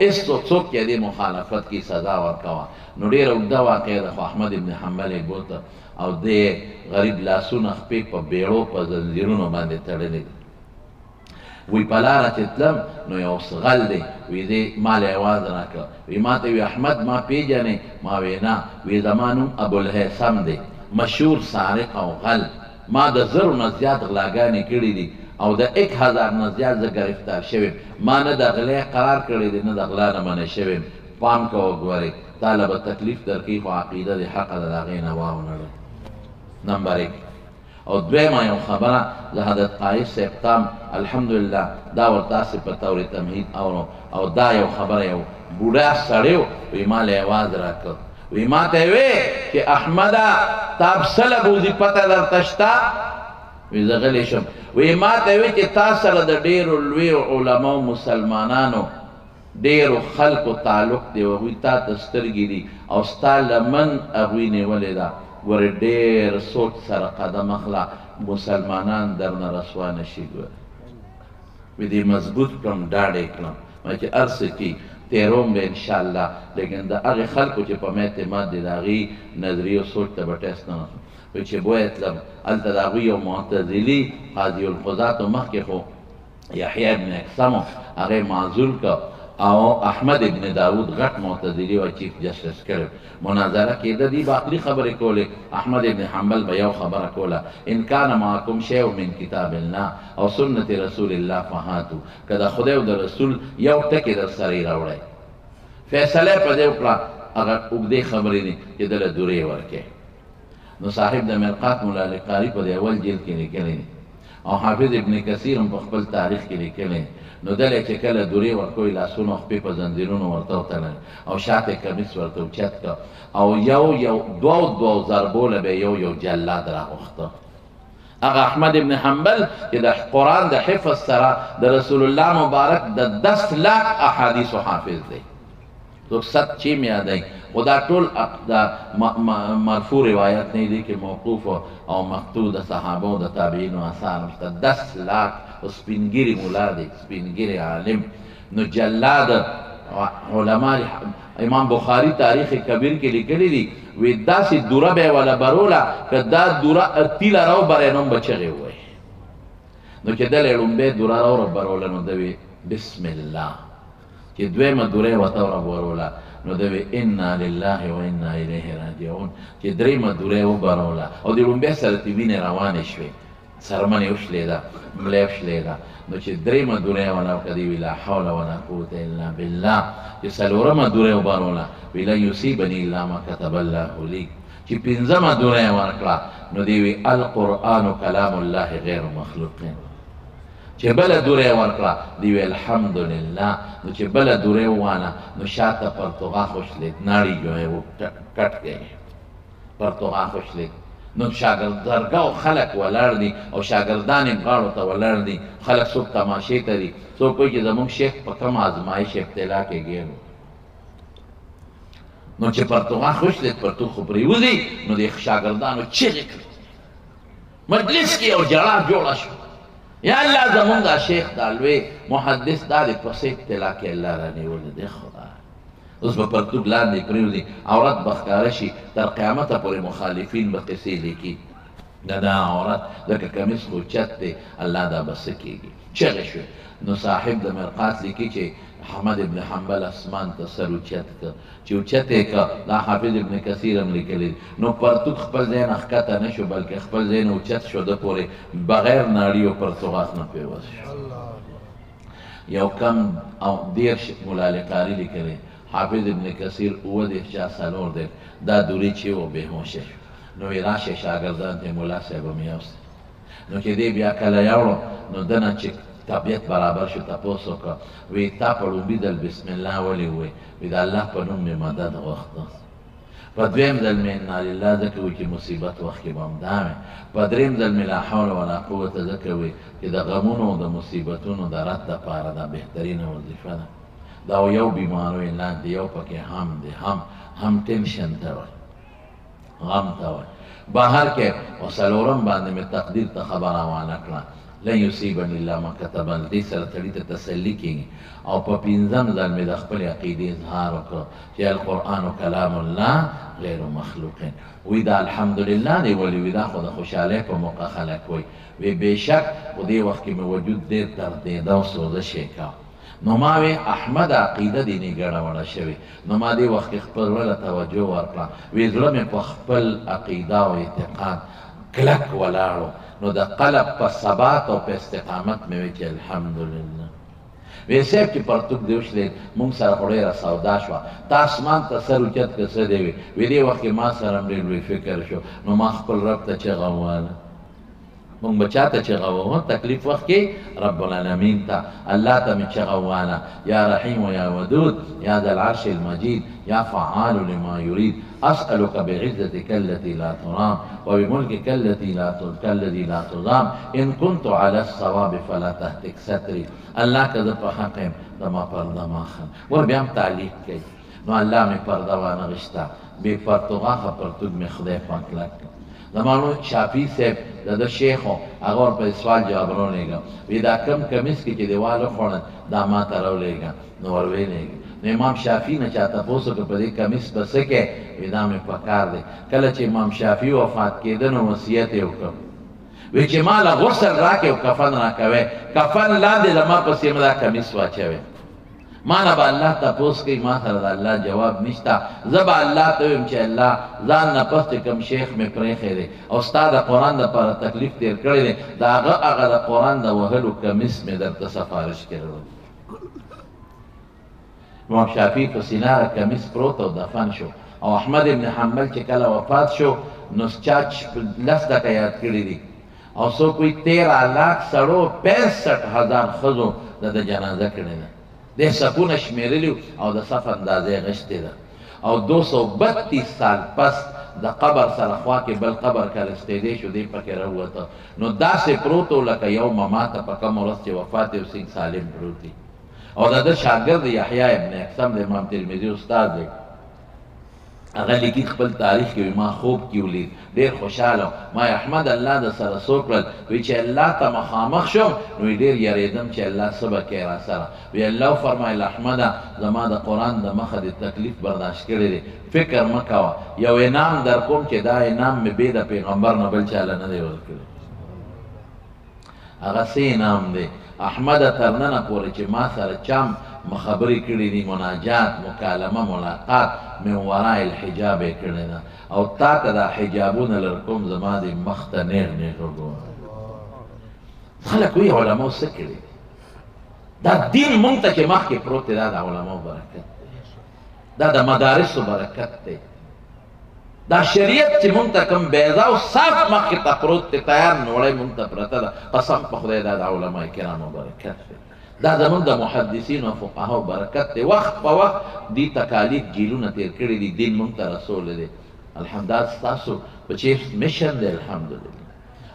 څوک چې دې مخالفت کې سزا ورکوه. نو ډېره اوږده واقعه ده، خو احمد ابن حنبل یې بوته، او دې غریب لاسونه خپې په بیړو په زنځیرونو باندې تړلې دي. وی په لاره چې تلم نو یو غل دی وی دی ما له اواز راکړه وی ما ته وی احمد ما پیژنې ما وی نه وی زما نوم ابوالهیثم دی مشهور سارق او غل ما د زرو نه زیات غلاګانې کړي دي او د 1000 نه زیات زه ګرفتار شویم ما نه د غلې قرار کړی دی نه د غلا نه منع شویم پام کوه ګورئ تاله به تکلیف درکوي خو عقیده د حقه د هغې نه واونړئ نمبر 1 او دویمه یو خبره د حضرت قایص صاحب تام الحمدلله دا ورتاسې په طور تمهید اورو او دا یو خبره یو بوډا سړی و وی ما له اواز راکړ وی ما ته وی چې احمده تا پسله بوځي پته درته شته وی زه غلی شم وی ما ته وی چې تا سره د ډېرو لویو علماو مسلمانانو ډېرو خلکو تعلق دی هغوی تا ته سترګې دي او ستا لمن هغوی نیولې ده ور ډېر سوچ سره قدم اخله مسلمانان درنه رسوا نشي ګوره وی دې مضبوط کړم ډاډ یې کړم ما چې هر څه کي تیروم به انشاءالله لیکن د هغې خلکو چې په ما اعتماد دی د هغې نظریو سوچ ته به ټیسټ نه وی چې بویه تلم هلته د هغوی یو معتزلي قاضي القضاتو مخکې خو یحیی ابن اقسم هغې معزول که او احمد ابن داود غټ معتزلي و چیف جسټس کړی مناظره کېده دي به عقلي خبرې کولې احمد ابن حنبل به یو خبره کوله ان کان معکم شیء من کتاب الله او سنت رسول الله فهاتو که د خدای او د رسول یو ټکي در سره یې راوړی فیصله یې په دې وکړه هغه اوږدې خبرې دي چې دله دورې ورکړې نو صاحب د مرقات مولا علي قاري په دې اول جلد کې لیکلی دي او حافظ ابن کثیر هم په خپل تاریخ کې لیکلی نو دله چې کله دورې ورکوي لاسونه خپې په زنځیرونو ورته وتړل او شاته کمیس ورته اوچت که او یو دوو ضربو له به یو جلاد راغوښته هغه احمد ابن حنبل چې د قرآن د حفظ سره د رسول الله مبارک د 10 لاک احادیثو حافظ دی رخصت چی می یادای و دا ټول دا مرفوع روایت نه دي کې موقوف او مقطوع د صحابه او د تابعین او اثار مشته 10 لاک سپینګری مولا دی سپینګری عالم نو جلاد علماء امام بخاری تاریخ کبیر کې لیکلی دي وی داسې دوره به ولا برولا که دا دوره تیل راو برینوم بچغه وای نو چې دلې لومبه دوره راو برولا نو دوی بسم الله چې دویمه دوره ورته وروله نو دوی انا لله و انا الیه راجعون چې دریمه دوره وبروله او د لومبه سره تی وینې روانې شوې سرمنې وشلېده ملې وشلېده نو چې دریمه دوره ولا کدی ویلا حول ولا قوت الا بالله چې څلورمه دوره وبروله ویلا یصيبني الا ما كتب الله لي چې پنځمه دوره ورکړه نو دی وی القرآن کلام الله غیر مخلوق چې بله دوره ورکړه دی وی الحمدلله نو چې بله دوره وانه نو شاته پرتوغا خوشلید ناړي جو ہے وہ کټ گئے پرتوغا خوشلید نو شاګردګاو خلک ولاړ دي او شاګردان یې غاړو ته ولاړ دي خلک څوک تماشې ته دي څوک وایي چې زموږ شیخ په کوم آزمایش ابتلا کې ګیرو نو چې پرتوغا خوشلید پرتو خو پرېوځي نو د شاګردانو چیغې کړي مجلس کې یو جړا جوړه شو یا الله زمونږ شیخ دا لوی محدث دا د پسې ابتلا کې الله رانیولی دی خدا اوس به پرتوګ لاندې پرېوځي عورت به ښکاره شي تر قیامته پورې مخالفین به قصې لیکي دا عورت ځکه کمیس خو اوچت دی الله دا به څه کېږي چغې شوې نو صاحب د مرقات لیکي چې احمد ابن حنبل اسمان ته سر اوچت که چې اوچت یې که دا حافظ ابن کثیر هم لیکلی نو پرتوګ خپل ځای نه ښکته نه شو بلکې خپل ځای نه اوچت شو ده پورې بغیر ناړي او پرتوغاس نه پیوځ شو یو کم او 10 مولا علي قاري لیکلی حافظ ابن کثیر 10 چا څلور دی دا دورې چې و بېهوشه شو نو یې راشه شاګردان ته مولا صاحب هم یوستی نو چې دی بیا کله یوړو نو دنه چې طبیعت برابر شو تپوس وکړه وی تا په لومبي ځل بسم الله ولې ووایي وی د الله په نوم مې مدد غوښته په دویم ځل مې انا لله ځکه وایي چې مصیبت وخت کې به همدا وې په درېیم ځل مې لا حول ولا قوته ځکه وایي چې د غمونو او د مصیبتونو د رد دپاره دا بهترینه وظیفه ده دا یو بیماریو لاندې یو پکې هم دی هم ټینشن ته وایي غم ته وایي بهر کې و څلورم باندې مې تقدیر ته خبره وانه کړه لن یصیبنی الا ما کتب لی، دې سره سړي ته تسلي کېږي. او په پنځم ځل مې د خپلې عقیدې اظهار وکړ چې القرآن کلام الله غیر مخلوق. وی دا الحمدلله دی. ولې وی دا خو د خوشحالۍ په موقع خلک وی وی بېشک په دې وخت کې مې وجود ډېر دردېده او سوزش یې کاوه. نو ما وی احمد عقیده دیني ګډه وړه شوې. نو ما دې وخت کې خپل زړه له توجه ورکړه. وی زړه مې په خپل عقیده او اعتقاد کلک ولاړو. نو د قلب په ثبات او په استقامت مې وی چې الحمدلله. وی صاحب چې پرتوک دې وشلې مونږ سره خو ډېره سودا شوه، تا اسمان ته سر اوچت که څه دی وی دې وخت کې ما سره هم ډېر لوی فکر شو. نو ما خپل رب ته چغه وواله. مونږ به چا ته چغه ووهو؟ تکلیف وخت کې رب العالمین ته، الله ته مې چغه وواله یا رحیم و یا ودود یا ذا العرش المجید یا فعال لما یرید اسألک بعزتک التي لا ترام وبملکک الذي لا تضام ان كنت على الصواب فلا تهتک ستری. الله که زه په حق یم زما پرده مه خم. ور بیا هم تعلیق کوي. نو الله مې پرده وانغېسته، بې پرتوغاښه پرتوګ مې خدای پاک لک کړ. زمانو شافعي صاحب د ده شیخ و، هغه ورپسې سوال جواب راولېږه. وی دا کم کمیس کې چې دیوال وخوړل دا ما ته راولېږه. نو ور ویلېږه. نو امام شافعي نه چا تپوس وکړ په دې کمیس به څه کوې؟ وی دا مې پکار دی. کله چې امام شافعي وفات کېده نو وصیت یې وکړ. وی چې ما له غسل راکې او کفن راکوې، کفن لاندې زما پسې مې دا کمیس واچوې. ما نه به الله تپوس کوي، ما سره د الله جواب نشته. زه به الله ته ویم چې الله ځان نه پس چې کوم شیخ مې پرېښی دی او ستا د قرآن دپاره تکلیف تېر کړی دی، د هغه د قرآن د وهلو کمیس مې درته سفارش کړی. امام شافعي په سینه کمیس پروت او دفن شو. او احمد ابن حنبل چې کله وفات شو نو چا 10 دقیقه یاد کړي دي او څوک وایي 13 لاک سړو 65,000 ښځو د جنازه کړې ده. دې صفونه شمېرلي او د صف اندازې غشتې ده. او 232 سال پس د قبر سره خوا کې بل قبر کلستېدی شو، دی پکې راووته. نو داسې پروت و لکه یو مماته په کوم ورځ چې وفات یې سین سالم پروت دی. او د ده شاګرد یحیی ابن اقسم د امام ترمذي استاد دی. هغه لیکي خپل تاریخ کې ما خوب کې ولید، ډېر خوشحاله ما احمد الله د سره څه وکړل. وی چې الله ته مخامخ شوم نو ډېر یارېدم چې الله څه به کوي را سره. وی الله وفرمایل احمده زما د قرآن د مخه د تکلیف برداشت کړی دی، فکر مه کوه، یو انعام در کوم چې دا انعام مې بې د پیغمبر نه بل چاله نه دی ورکړی. هغه څه انعام دی احمده تر ننه پورې چې ما سره چم خبرې کړي دي، مناجات، مکالمه، ملاقات من وراء الحجاب یې کړې ده. او تا ته دا حجابونه لر کوم زما د مخ ته نیغ نیغ وګوره. خلک وایي علماو څه کړي؟ دا دین مونږ ته چې مخکې پروت دی دا د علماو برکت دی، دا د مدارسو برکت دی. دا شریعت چې مونږ ته کوم بیضا او صاف مخکې ته پروت دی، تیار نوړی مونږ ته پرته ده، قسم په خدای دا د علماء کرامو برکت دی. دا زمونږ د محدثینو او فقهاو برکت دی. وخت په وخت دې تکالیف جیلونه تېر کړي دي، دین مونږ ته رسولی دی. الحمدلله ستاسو په چیف میشن دی الحمدلله.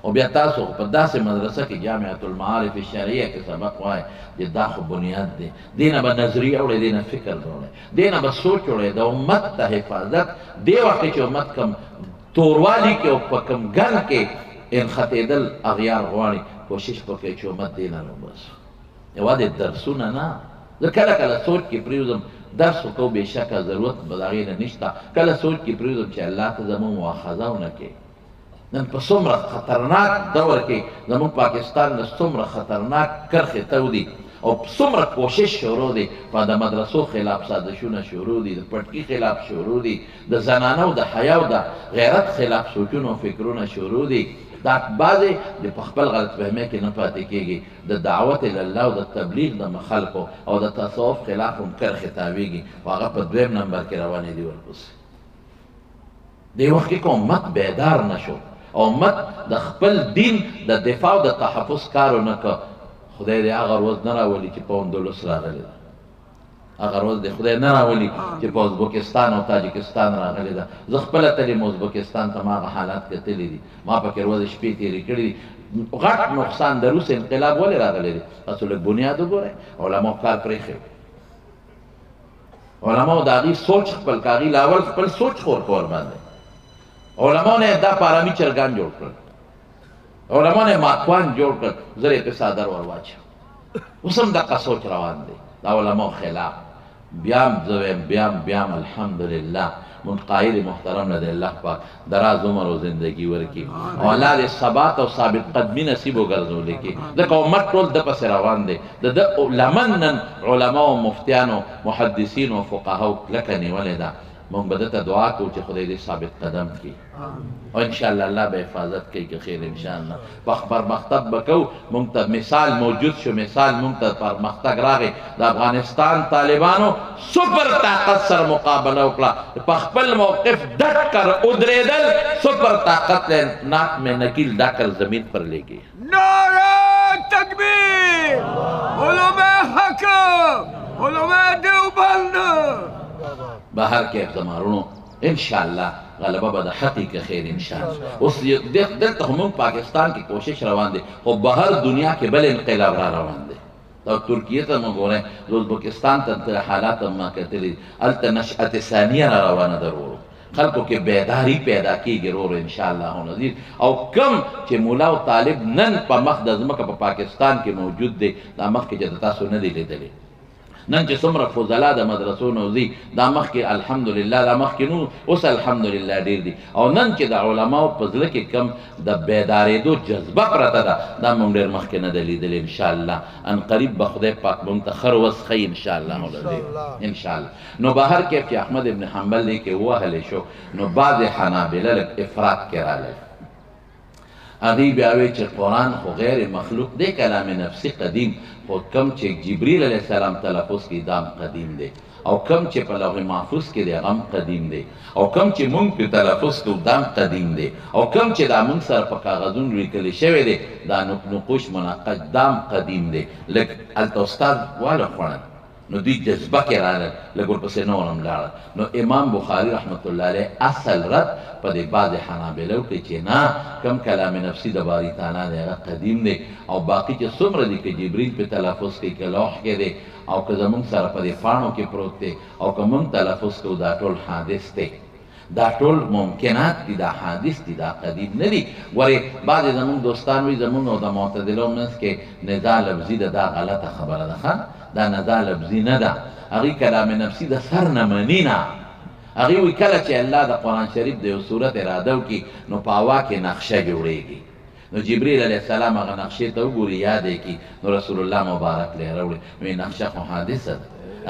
او بیا تاسو په داسې مدرسه کې جامعة المعارف الشرعیه کې سبق وایي چې دا خو بنیاد دی. دې نه به نظریه وړی، دې نه فکر وړی، دې نه به سوچ وړی. د امت ته حفاظت دې وخت کې چې امت کم توروالي کې او په کم ګن کې انخطېدل اغیار غواړي، کوشش وکړئ چې امت دې نه راوباسو. یوازې درسونه نه، زه کله کله سوچ کې پرېوځم درس وکړو، بېشکه ضرورت به د هغې نه نشته. کله سوچ کې پرېوځم چې الله ته زموږ مؤاخذه ونه کړي. نن په څومره خطرناک دور کې زموږ پاکستان نه څومره خطرناک کرښې تودي او څومره کوشش شروع دی په د مدرسو خلاف سازشونه شروع دي، د پټکي خلاف شروع دي، د زنانو د حیا او د غیرت خلاف سوچونه او فکرونه شروع دي. دا بعضې د په خپل غلط فهمۍ کې نه پاتې کېږي، د دعوت الله او د تبلیغ د خلکو او د تصوف خلاف هم کرښې تاویږي او هغه په 2 نمبر کې روانې دي ورپسې. دې وخت کې که امت بیدار نه شو او امت د خپل دین د دفاع او د تحفظ کار ونه کړ، خدای دې هغه ورځ نه راولي چې په اندلس راغلی ده. هغه ورځ دې خدای نه راولي چې په ازبکستان او تاجکستان راغلی ده. زه خپله تللی م ازبکستان ته، ما هغه حالات کتلي دي، ما پکې ورځې شپې تېرې کړي دي. غټ نقصان د روس انقلاب ولې راغلی دی؟ تاسو لږ بنیاد وګورئ. علماو کار پرېښی، علماو د هغې سوچ خپل کاغي لاول خپل سوچ خور په ورباندې علماو نه دا پارامي چرګان جوړ کړل. علماء نے ماتوان جوڑ کر زرے پہ صادر ورواچا اسم دقا سوچ روان دے دا علماء خلاف بیام زویم بیام الحمدللہ منقائد محترم لدے اللہ پاک دراز عمر و زندگی ورکی اور اللہ دے ثبات و ثابت قدمی نصیب و گرزو لکی دکا امت ٹول دا پس روان دے دا لمنن علماء و مفتیان و محدثین و فقہاء لکنی ولیدہ مونگ بدتا دعا کو چی خدای دے ثابت قدم کی اور انشاءاللہ اللہ بے حفاظت کی کہ خیر انشاءاللہ پر مختب بکو مونگ تا مثال موجود شو مثال مونگ تا پر مختب راگے دا افغانستان طالبانو سپر طاقت سر مقابلہ اکلا پخپل موقف ڈٹ کر ادرے دل سپر طاقت لے ناک میں نکیل ڈا کر زمین پر لے گئی نعرہ تکبیر علماء حق علماء دیوبند باہر کے زمارونو انشاءاللہ غلبہ بدا حقیق خیر انشاءاللہ اس دلتا ہمون پاکستان کی کوشش روان دے وہ باہر دنیا کے بل انقلاب را روان دے تو ترکیہ تا مگو رہے ازبکستان تا حالات اما کہتے لی التا نشأت ثانیہ را روان درورو خلقوں کے بیداری پیدا کی گرور انشاءاللہ نظیر او کم چے مولا و طالب نن پا مخد ازمکا پا پاکستان کے موجود دے دا مخ کے جدتا سو ندی لے دلے نن چه سمره فضلا د مدرسو نوزی دا مخی الحمدللہ دا مخی نو اس الحمدللہ دیر دی او نن چه دا علماء پزلک کم دا بیداری دو جذبه پرتا دا مونگ دیر مخی ندلی دل انشاءاللہ ان قریب بخده پاک منتخر وسخی انشاءاللہ انشاءاللہ نو باہر کیف چه احمد ابن حنبل لے کے وہ حلی شو نو بعض حنابلہ لک افراد کرا لے اغیب آوے چه قرآن خو غیر مخلوق دے کلام نفسی قدیم خود کم چه جبریل علیہ السلام تلفظ کی دام قدیم دے او کم چه پلوغ محفوظ کی دے غم قدیم دے او کم چه منگ پی تلفظ کی دام قدیم دے او کم چه دا منگ سر پا کاغذون روی کلی شوی دے دا نقوش مناقض دام قدیم دے لگ علتا استاد والا خوانن نو دی جذبہ کے رالل لگل پسے نورم لارل نو امام بخاری رحمت اللہ علیہ اصل رد پا دے بعض حنابلو کے چے نا کم کلام نفسی دا باری تانا دے اگر قدیم دے او باقی چے سمر دی کہ جبریل پہ تلفظ کے لوح کے دے او کہ زمان سر پا دے فانو کے پروت دے او کہ من تلفظ کو دا ٹول حادث دے دا ٹول ممکنات دی دا حادث دی دا قدیم ندی ورے بعض زمان دوستانوی زمان او دا معتدلو منس کے نزا لفظی دا غلط خبر دا خان دا نزا لفظی ندا اگی کلام نفسی دا سر نمانینا اگی وی کلا چے اللہ دا قرآن شریف دے صورت ارادو کی نو پاوا کے نقشہ جوڑے گی نو جبریل علیہ السلام اگر نقشے تو گوری یادے کی نو رسول اللہ مبارک لے روڑے وی نقشہ خو حادثت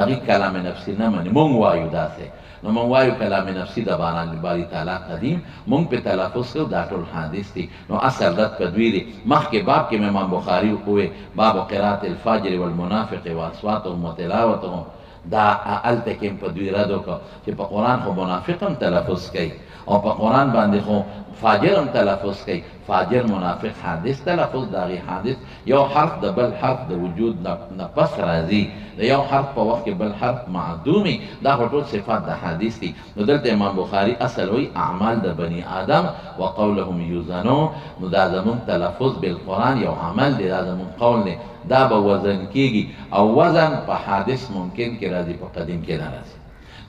اگی کلام نفسی نمانی مونگ وایو دا سے نو مونگ وایو کلام نفسی دا باران باری تعالیٰ قدیم مونگ پہ تلافظ کو دا ٹول حادث تھی نو اثر رد پدویری مخ کے باب کے امام بخاری ہوئے باب قرات الفاجر والمنافق واصواتهم وتلاوتهم دا التکیم پدوی ردو کو کہ پا قرآن خو منافقم تلفظ کئی اور پا قرآن باندے خو فاجرم تلفظ کئی فاجر منافق حادث تلفظ داغی حادث یو حرف دا بل حرف دا وجود نپس رازی دا یو حرف پا وقت بل حرف معدومی دا خطول صفات دا حادث تی نو دلتا امام بخاری اصل ہوئی اعمال دا بنی آدم وقولهم یوزنو نو دا زمون تلفظ بالقرآن یو عمل دا زمون قول نے دا با وزن کیگی او وزن پا حادث ممکن کی رازی پا قدیم کی نرازی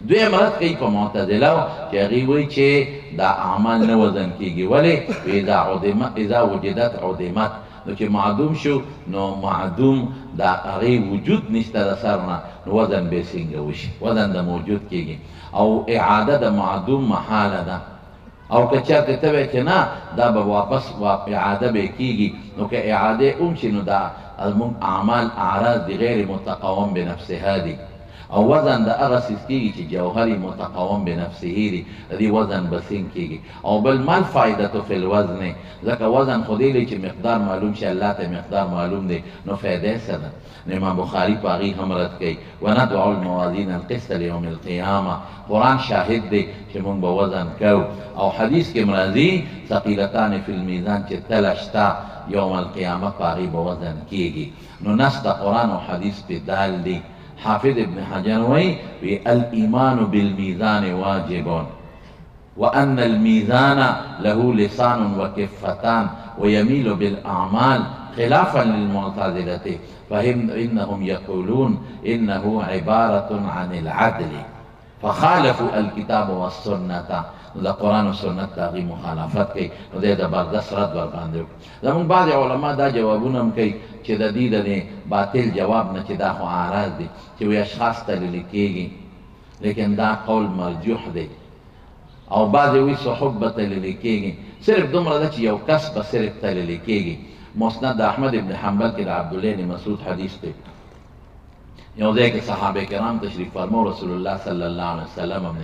دوی امرد کئی پا معتدلو چه اغیوی چه دا اعمال نوزن کیگی ولی اذا وجدت عدمت نو چه معدوم شو نو معدوم دا اغی وجود نشتا دا سرنا نو وزن بیسنگوش وزن دا موجود کیگی او اعاده دا معدوم محال دا او کچر تتوی چه نا دا با واپس اعاده بے کیگی نو که اعاده امشی نو دا اعمال اعراض دی غیر متقوم بنفسها دی او وزن دا اغسیس کیگی چی جوهری متقوم بنفسه دی دی وزن بسین کیگی او بل مال فائدتو فی الوزن زکا وزن خودی لی چی مقدار معلوم شی اللہ تا مقدار معلوم دی نو فیده سدن امام بخاری پاگی حمرت کی وندعو الموازین القسط لیوم القیامة قرآن شاہد دی چی من با وزن کو او حدیث کے مرازی ثقیلتان فی المیزان چی تلشتا یوم القیامة پاگی با وزن کیگی نو نست قرآن و حدیث پی دال دی حافظ ابن حجر وی الایمان بالمیزان واجبون وأن الميزان له لسان وكفتان ويميل بالأعمال خلافا للمعتزلة فإنهم يقولون إنه عبارة عن العدل فخالفوا الكتاب والسنة د قرآن و سنت د هغې مخالفت کوي نو دی زبردست رد ورباندې وکړي زمونږ بعضې علما دا جوابونه هم کوي چې د دې د باطل جواب نه چې دا خو عارض دی چې وایي اشخاص تللی کېږي لیکن دا قول مرجوح دی او بعضې وایي صحب به تللی کېږي صرف دومره ده چې یو کس به صرف تللی کېږي مسند د احمد ابن حنبل کې د عبدالله بن مسعود حدیث دی یو ځای کې صحابه کرام تشریف فرمو رسول الله صلی الله علیه وسلم هم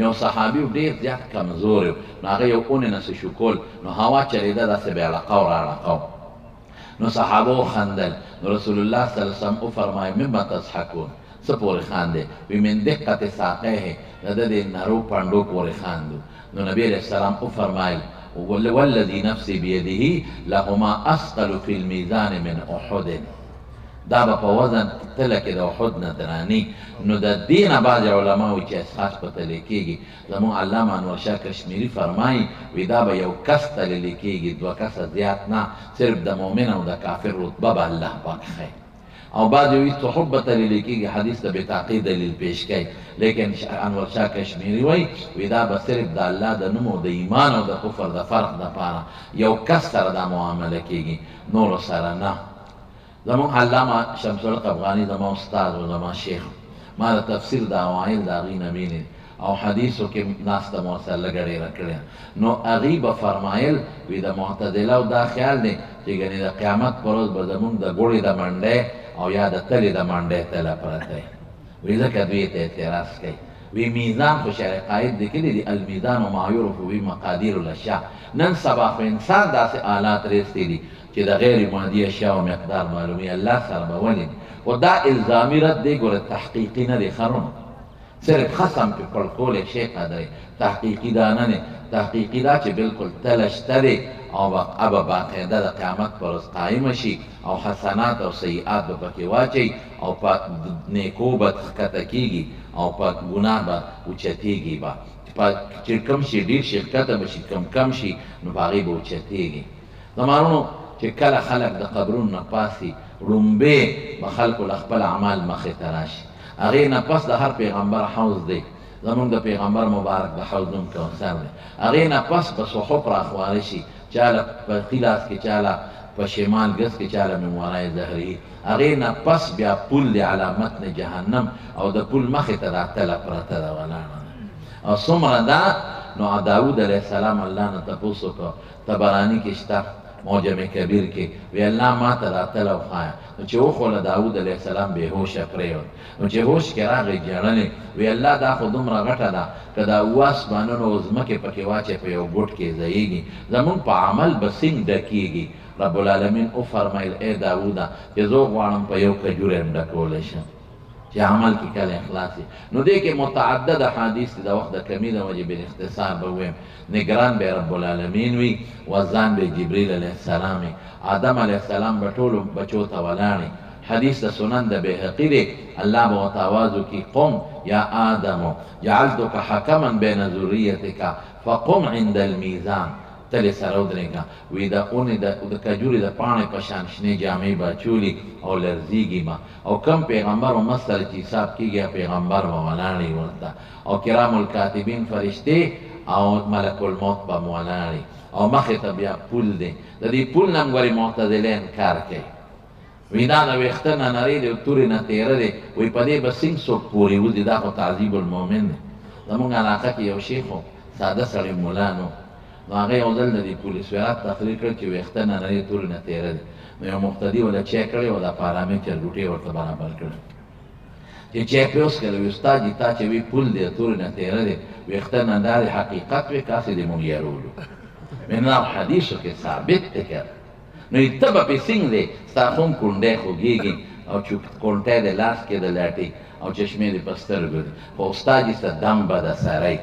یو صحابي ډېر زیات کمزور و نو هغه یو اونې نه څه شو کول نو هوا چلېده داسې به علاقه و راړقه نو صحابه وخندل نو رسول الله صلی الله علیه وسلم وفرمایل مما تضحکون څه پورې خاندې وی من دقت ساقیه د ده د نرو پنډو پورې خاندو نو نبی علیه السلام وفرمایل والذي نفسي بيده لهما اثقل في الميزان من احد دا به په وزن تله کې د احد نه دراني نو د دې نه بعضې علما وایي چې اشخاص په تللی کېږي زموږ علامه انورشاه کشمیري فرمایي وی دا به یو کس تللی کېږي دوه کسه زیات نه صرف د مؤمن او د کافر رتبه به الله پاک ښیي او بعضې وایي صحب به تللی کېږي حدیث د بطاقې دلیل پیش کوي لیکن انورشاه کشمیري وایي دا به صرف د الله د نوم او د ایمان او د کفر د فرق دپاره یو کس سره دا معامله کېږي نورو سره نه زمون علامه شمس الحق افغاني زما استاد و زما شیخ ما د تفسیر د اوایل د هغې نه وینې او حدیثو کې ناسته مورسره لږه ډېره کړې نو هغې به فرمایل وي د معتدلو دا خیال دی چې ګنې د قیامت په ورځ به زمونږ د ګوړې د منډۍ او یا د تلې د منډۍ تله پرته وي ځکه دوی ته اعتراض کوي وی میزان خو شرع قاید لیکلی دی المیزان و ما یعرف به مقادیر الاشیاء نن سبا خو انسان داسې آلات رستی دي چې د غیر مادي اشیاء و مقدار معلومي الله سره به ولې و دا الزامي رد دی ګوره تحقیقي نه دی خرونه صرف خصم پې پړکولی شی قدرې تحقیقي دا نه دی تحقیقي دا چې بالکل تله شته دی او ابه باقاعده د قیامت پر ورځ قایمه شي او حسنات او سیئات به پکې واچوي او په نیکو به ښکته کېږي او په ګناه به اوچتېږي به چې کم شي ډېر شي ښکته به شي کم شي نو په هغې به اوچتېږي زمانونو چې کله خلک د قبرونو نه پاسي ړومبې به خلکو له خپل اعمال مخې ته راشي هغې نه پس د هر پیغمبر حوض دی زمونږ د پیغمبر مبارک د حوض نوم کوثر دی هغې نه پس به صحف راخواره شي چاله په ښي لاس کې چاله په شمال ګز کې چاله من ورای زهري هغې نه پس بیا پل د علامت نه جهنم او د پل مخې ته دا تله پرته ده ولاړه او څومره ده نو داود علیه السلام الله نه تپوس وکړه طبراني کې شته معجم کبیر کې وی الله ما ته دا تله وښایه نو چې وښوله داود علیه السلام بېهوشه پرېوت نو چې هوش کې راغی ژړلې وی الله دا خو دومره غټه ده که دا اوه اسمانونه او ځمکې پکې واچې په یو ګوټ کې ځایږي زمونږ په عمل به سینګ ډکېږي رب العالمین وفرمیل ای داوده چې زه غواړم په یو کجوره یم ډکولی شم چې عمل کې کله اخلاص وي نو دې کې متعدد احادیث دي د وخت د کمي د وجې بالاختصار به ووایم نګران به رب العالمین وي وزان به جبریل علیه السلام وي آدم علیه السلام به ټولو بچو ته ولاړې حدیث د سنن د بهقي دی الله به ورته آواز وکړي قم یا آدمو جعلتک حکما بین ذریتک فقم عند المیزان تلې سره ودرېږه وی د اونې د کجورې د پاڼې په شان شنې جامې به چولي او لرزېږي به او کم پیغمبر امت سره چې حساب کېږي پیغمبر به ولاړې ورته او کرام الکاتبین فرشتې او ملک الموت به م ولاړې او مخې ته بیا پول دی د دې پول نه هم ګورې معتزله انکار کوي وی دا د ویښته نه نرۍ دی او تورې نه تېره دی وی په دې به څنګه څوک پورې وځي دا خو تعذیب المؤمن دی زموږ علاقه کې یو شیخ و ساده سړی ملا نو نو هغه یو ځل د دې پولیس ویرات تقریر کړ چې ویښته نه نرۍ تورې نه تېره دی نو یو مقتدي وله چای کړی و دا پارامتر ډوټۍ ورته برابر کړی چې چای پې وڅښله وي استاد جي تا چې وی پول دی تورې نه تېره دی ویښته نه دا د حقیقت وي کاسې د مونږ یارولو من حدیثو کې ثابت دی که نو ته به پې څنګه دی ستا خو هم کونډی خوږېږي او کونټی د لاس کې د لاټې او چشمې دې په سترګو دي خو استاد جي څه دم به د سری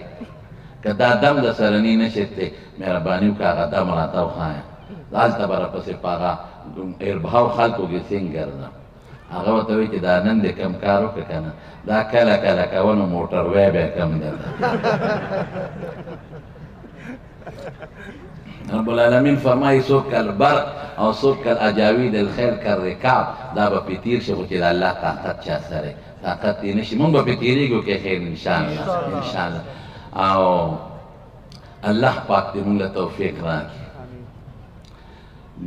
که دا دم د سرنی نشد دی مهرباني وکړه هغه دم راته وښایه هلته به راپسې په هغه اربهاو خلکو کې څنګه ګرځم هغه ورته وایي چې دا نن دې کم کار وکړه که نه دا کله کله کوه نو موټر وی بیا کم درته رب العالمین فرمایي څوک کالبرق او څوک کالاجاوید الخیر کالرکاب دا به پې تېر شي خو چې د الله طاقت چا سره طاقت یې نه شي مونږ به پې تېرېږو که خیر انشاءالله او الله پاک دې موږ له توفیق راکړي.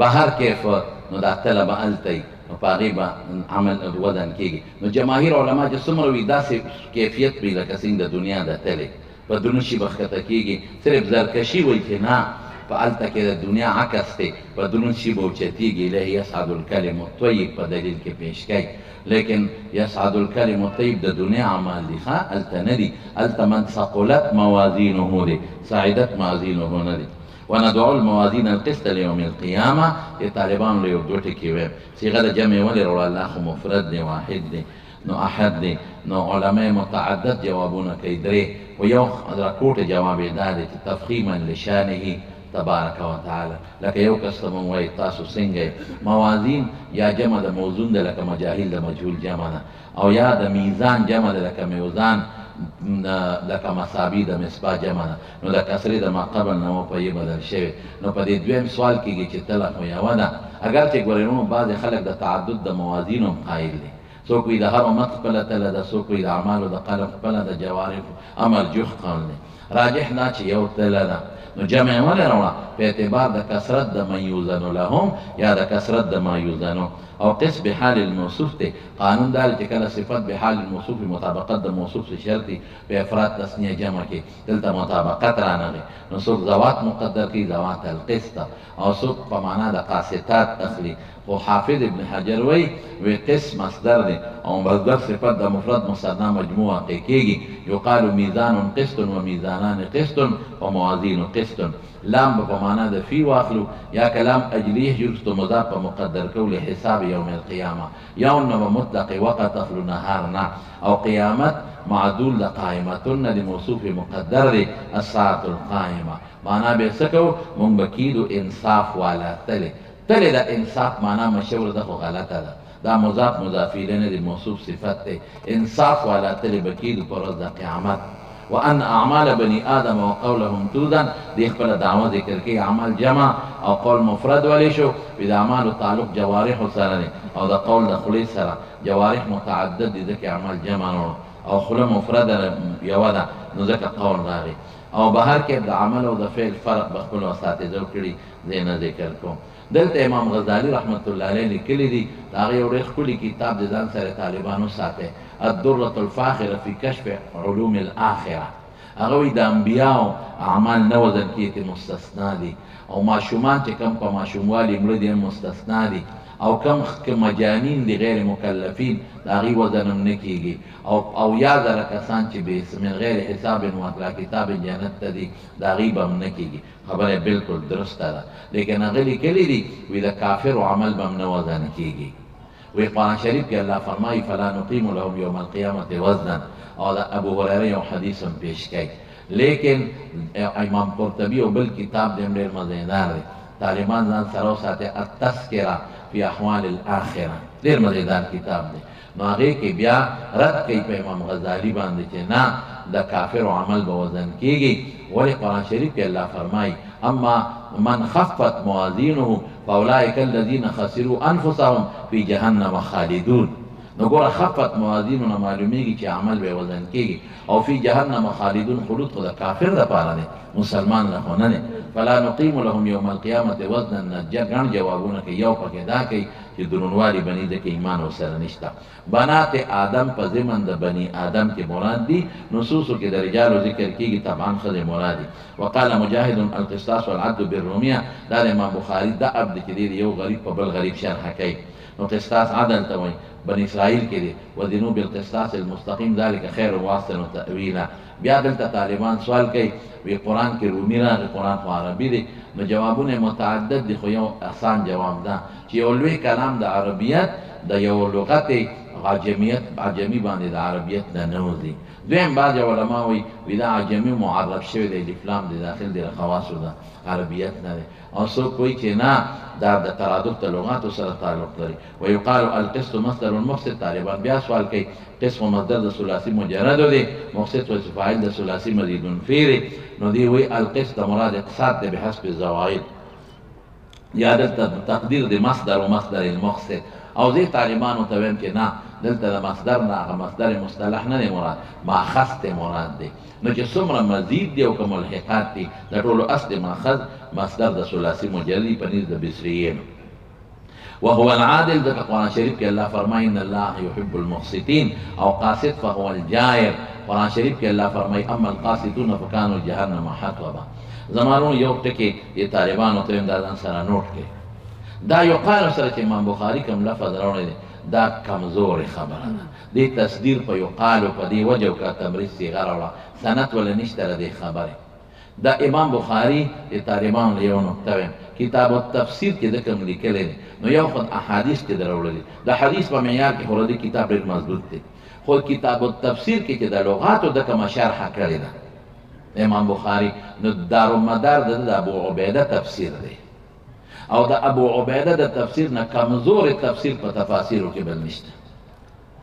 بهر کیف نو دا تله به هلته وي، نو په هغې به عمل ودن کېږي. نو جماهیر علما چې څومره وي داسې کیفیت وي لکه څنګه د دنیا د تلې په دروند شي به ښکته کېږي. صرف زرکشي وایي چې نه، په هلته کې د دنیا عکس دی، په دروند شي به اوچتېږي. الیه یصعد الکلم الطیب په دلیل کې پیش کوي، لیکن یصعد الکلم الطیب د دنیا عمل دي، ښه هلته نه دي. هلته من ثقلت موازینه دی، صعدت موازینه نه دی. وندعو الموازین القسط لیوم القیامه. چې طالبانو له یو دوه ټکي ویم، صیغه د جمع ولې راوړه؟ الله خو مفرد دی، واحد دی، نو احد دی. نو علما متعدد جوابونه کوي، درې و یو راکوټ جواب یې دا دی چې تفخیما لشانه تبارک وتعالی. لکه یو کس ته مونږ وایي تاسو څنګه موازین، یا جمع د موزون ده لکه مجاهل د مجهول جمع ده، او یا د میزان جمع ده لکه میوزان، لکه مصابي د مصباح جمع ده. نو د کسرې د ما قبل نه په یې بدل شوی. نو په دې دویم سوال کېږي چې تله خو یوه ده، اگر چې ګورې نو بعضې خلک د تعدد د موازینو هم قایل دي. څوک وایي د هر امت خپله تله ده، څوک وایي د اعمالو د قلم خپله د جوارحو مرجوح قول دی. راجح دا چې یو تله ده. نو جمع یې ولې راوړه؟ په اعتبار د کثرت د من یوزنو لهم، یا د کثرت د ما یوزنو. او قسم بحال الموصوف دی. قانون دا چې کله صفت بحال الموصوف مطابقت د موصوف سے شرطي په افراد تثنیه جمع کې دلته مطابقت رانغی. نو څوک ذوات مقدر کی ذوات القسط، او څوک په معنا د قاسطات اخلي. خو حافظ ابن حجر وی قسم مصدر دی، او مصدر صفت د مفرد مثنا مجموع واقع کېږي. یقال میزان قسط و میزانان قسط و موازین قسط. لام په معنا د فی واخلو، یا کلام اجلیه جرست مضاف په مقدر کول حساب یوم القیامه. یوم نو مطلق وقت اخلو نهارنا، او قیامت معدول د قائمتن د موصوف مقدر دی، الساعة القائمه. معنا به سکو مونږ بکیدو انصاف والا تله. تله د انصاف معنا مشهور ده خو غلطه ده، دا مضاف مضاف الیه نه دی، موصوف صفت دی. انصاف والا تله بکیدو پر ورځ د قیامت. وان اعمال بني ادم وقولهم توزن، دی خپل دعوه ذکر کوي اعمال جمع او قول مفرد ولی شو. د اعمالو تعلق جوارح سره دی، او د قول د خولې سره. جوارح متعدد دي ځکه اعمال جمع نه، او خوله مفرد یوه ده نو ځکه قول راغی. او بهر کې د عمل او د فعل فرق به خپلو اساتذو کړي، زه نه ذکر کوم. دلته امام غزالی رحمت الله علیه لیکلی دي، د هغې یو ډېر ښکلي کتاب د ځان سره طالبانو ساتئ، الدرة الفاخرة في کشف علوم الاخره. هغه وایي د انبیاو اعمال نه وزن کېږي، مستثنا دي. او ماشومان چې کم په ماشوموالي مړه دي هم مستثنا دي. او کم مجانین دي غیر مکلفین، د هغې وزن هم نه کېږي. او یا زره کسان چې من غیر حساب وطلا کتاب جنت ته دي، د هغې به هم نه کېږي. خبره بالکل درسته ده، لیکن هغه لیکلي دي وایي د کافرو عمل به هم نه وزن کېږي. وی قرآن شریف کې الله فرمایي فلا نقیم لهم یوم القیامة وزنا، او د ابو هریره یو حدیث هم پیش کوي. لیکن امام قرطبي او بل کتاب دې ډېر مزیدار دی، طالبان ځان سره وساتئ، التذکره فی احوال الاخره، ډېر مزیدار کتاب دی. نو هغې کې بیا رد کوي په امام غزالي باندې چې نه د کافرو عمل به وزن کېږي. ولې قرآن شریف کې الله فرمایي اما من خفت موازینه فاولئک الذین خسروا انفسهم فی جهنم خالدون. نو ګوره خفت موازینو نه معلومیږي چې عمل به وزن کېږي، او فی جهنم خالدون خلود خو د کافر دپاره دی، مسلمان له خو نه دی. فلا نقیم لهم یوم القیامة وزنا. ګڼ جوابونه کوي، یو پکې دا کوي چې درونوالي بني ځکه ایمان ورسره نشته. بنات آدم په ضمن د بني آدم کې مراد دي، نصوصو کې د رجالو ذکر کېږي، طبعا ښځې مراد دي. وقال مجاهد القصاص والعدل بالرومیه، دا د امام بخاري دا اب دی چې دی یو غریب په بل غریب شرحه کوي. نو قصاص عدل ته وایي، بني اسرائیل کې دی وزنوا بالقصاص المستقیم ذلك خیر واحسن تأویلا. بیا دلته طالبان سوال کوي، وی قرآن کې رومي راغی، قرآن خو عربي دی. نو جوابونه متعدد دي، خو یو آسان جواب ده چې یو لوی کلام د عربیت د یو لغت عجمی باندې د عربیت نه نوځي. دویم بعض علما وایي دا عجمي معرب شوی دی، الفلام دی داخل دی، خواصو د عربیت نه دی. او څوک وایي چې نه دا د ترادف د لغاتو سره تعلق لري. ویقال القسط مصدر المفسد. طالبان بیا سوال کوي قسم مصدر د ثلاثي مجرد دی، مفسد و فاعل د ثلاثي مزید فی دی. نو دی وایي القسط مراد اقساط دی بحسب الزوائد. یا دلته تقدیر د مصدر و مصدر المقصد او زه طالبانو ته وایم چې نه دلته د مصدر نه هغه مصدر مصطلح نه دی مراد ماخذ ته مراد دی نو چې څومره مزید دی او که ملحقات دي د ټولو اصل ماخذ مصدر د ثلاثي مجردي په نزد د بصریینو وهو العادل ذکر قرآن شریف کې الله فرمایي ان الله يحب المقسطين او قاسط فهو الجائر قرآن شریف کې الله فرمایي اما القاسطون فكانوا جهنم حطبا زمانو یو ټکی یې طالبانو ته دا ځان سره نوٹ کړي دا یو قال سره چې امام بخاري کوم لفظ راوړی دی دا کمزورې خبره ده دې تصدیر په یو قالو په دې وجه او که تمریض صیغه راوړه سند ولا نشته د دې خبرې دا امام بخاري د طالبانو یو نقطه ویم کتاب التفسیر کې د کوم لیکلی دی نو یو خود احادیث کې دراوړلي د حدیث په معیار کې خو د کتاب ډېر مضبوط دی خو کتاب التفسیر کې چې د لغاتو د کومه شرحه کړې ده امام بخاري نو دارومدار د ابو عبیده تفسیر دی او د ابو عبیده د تفسیر نه کمزور تفسیر په تفاسیرو کې بل نشته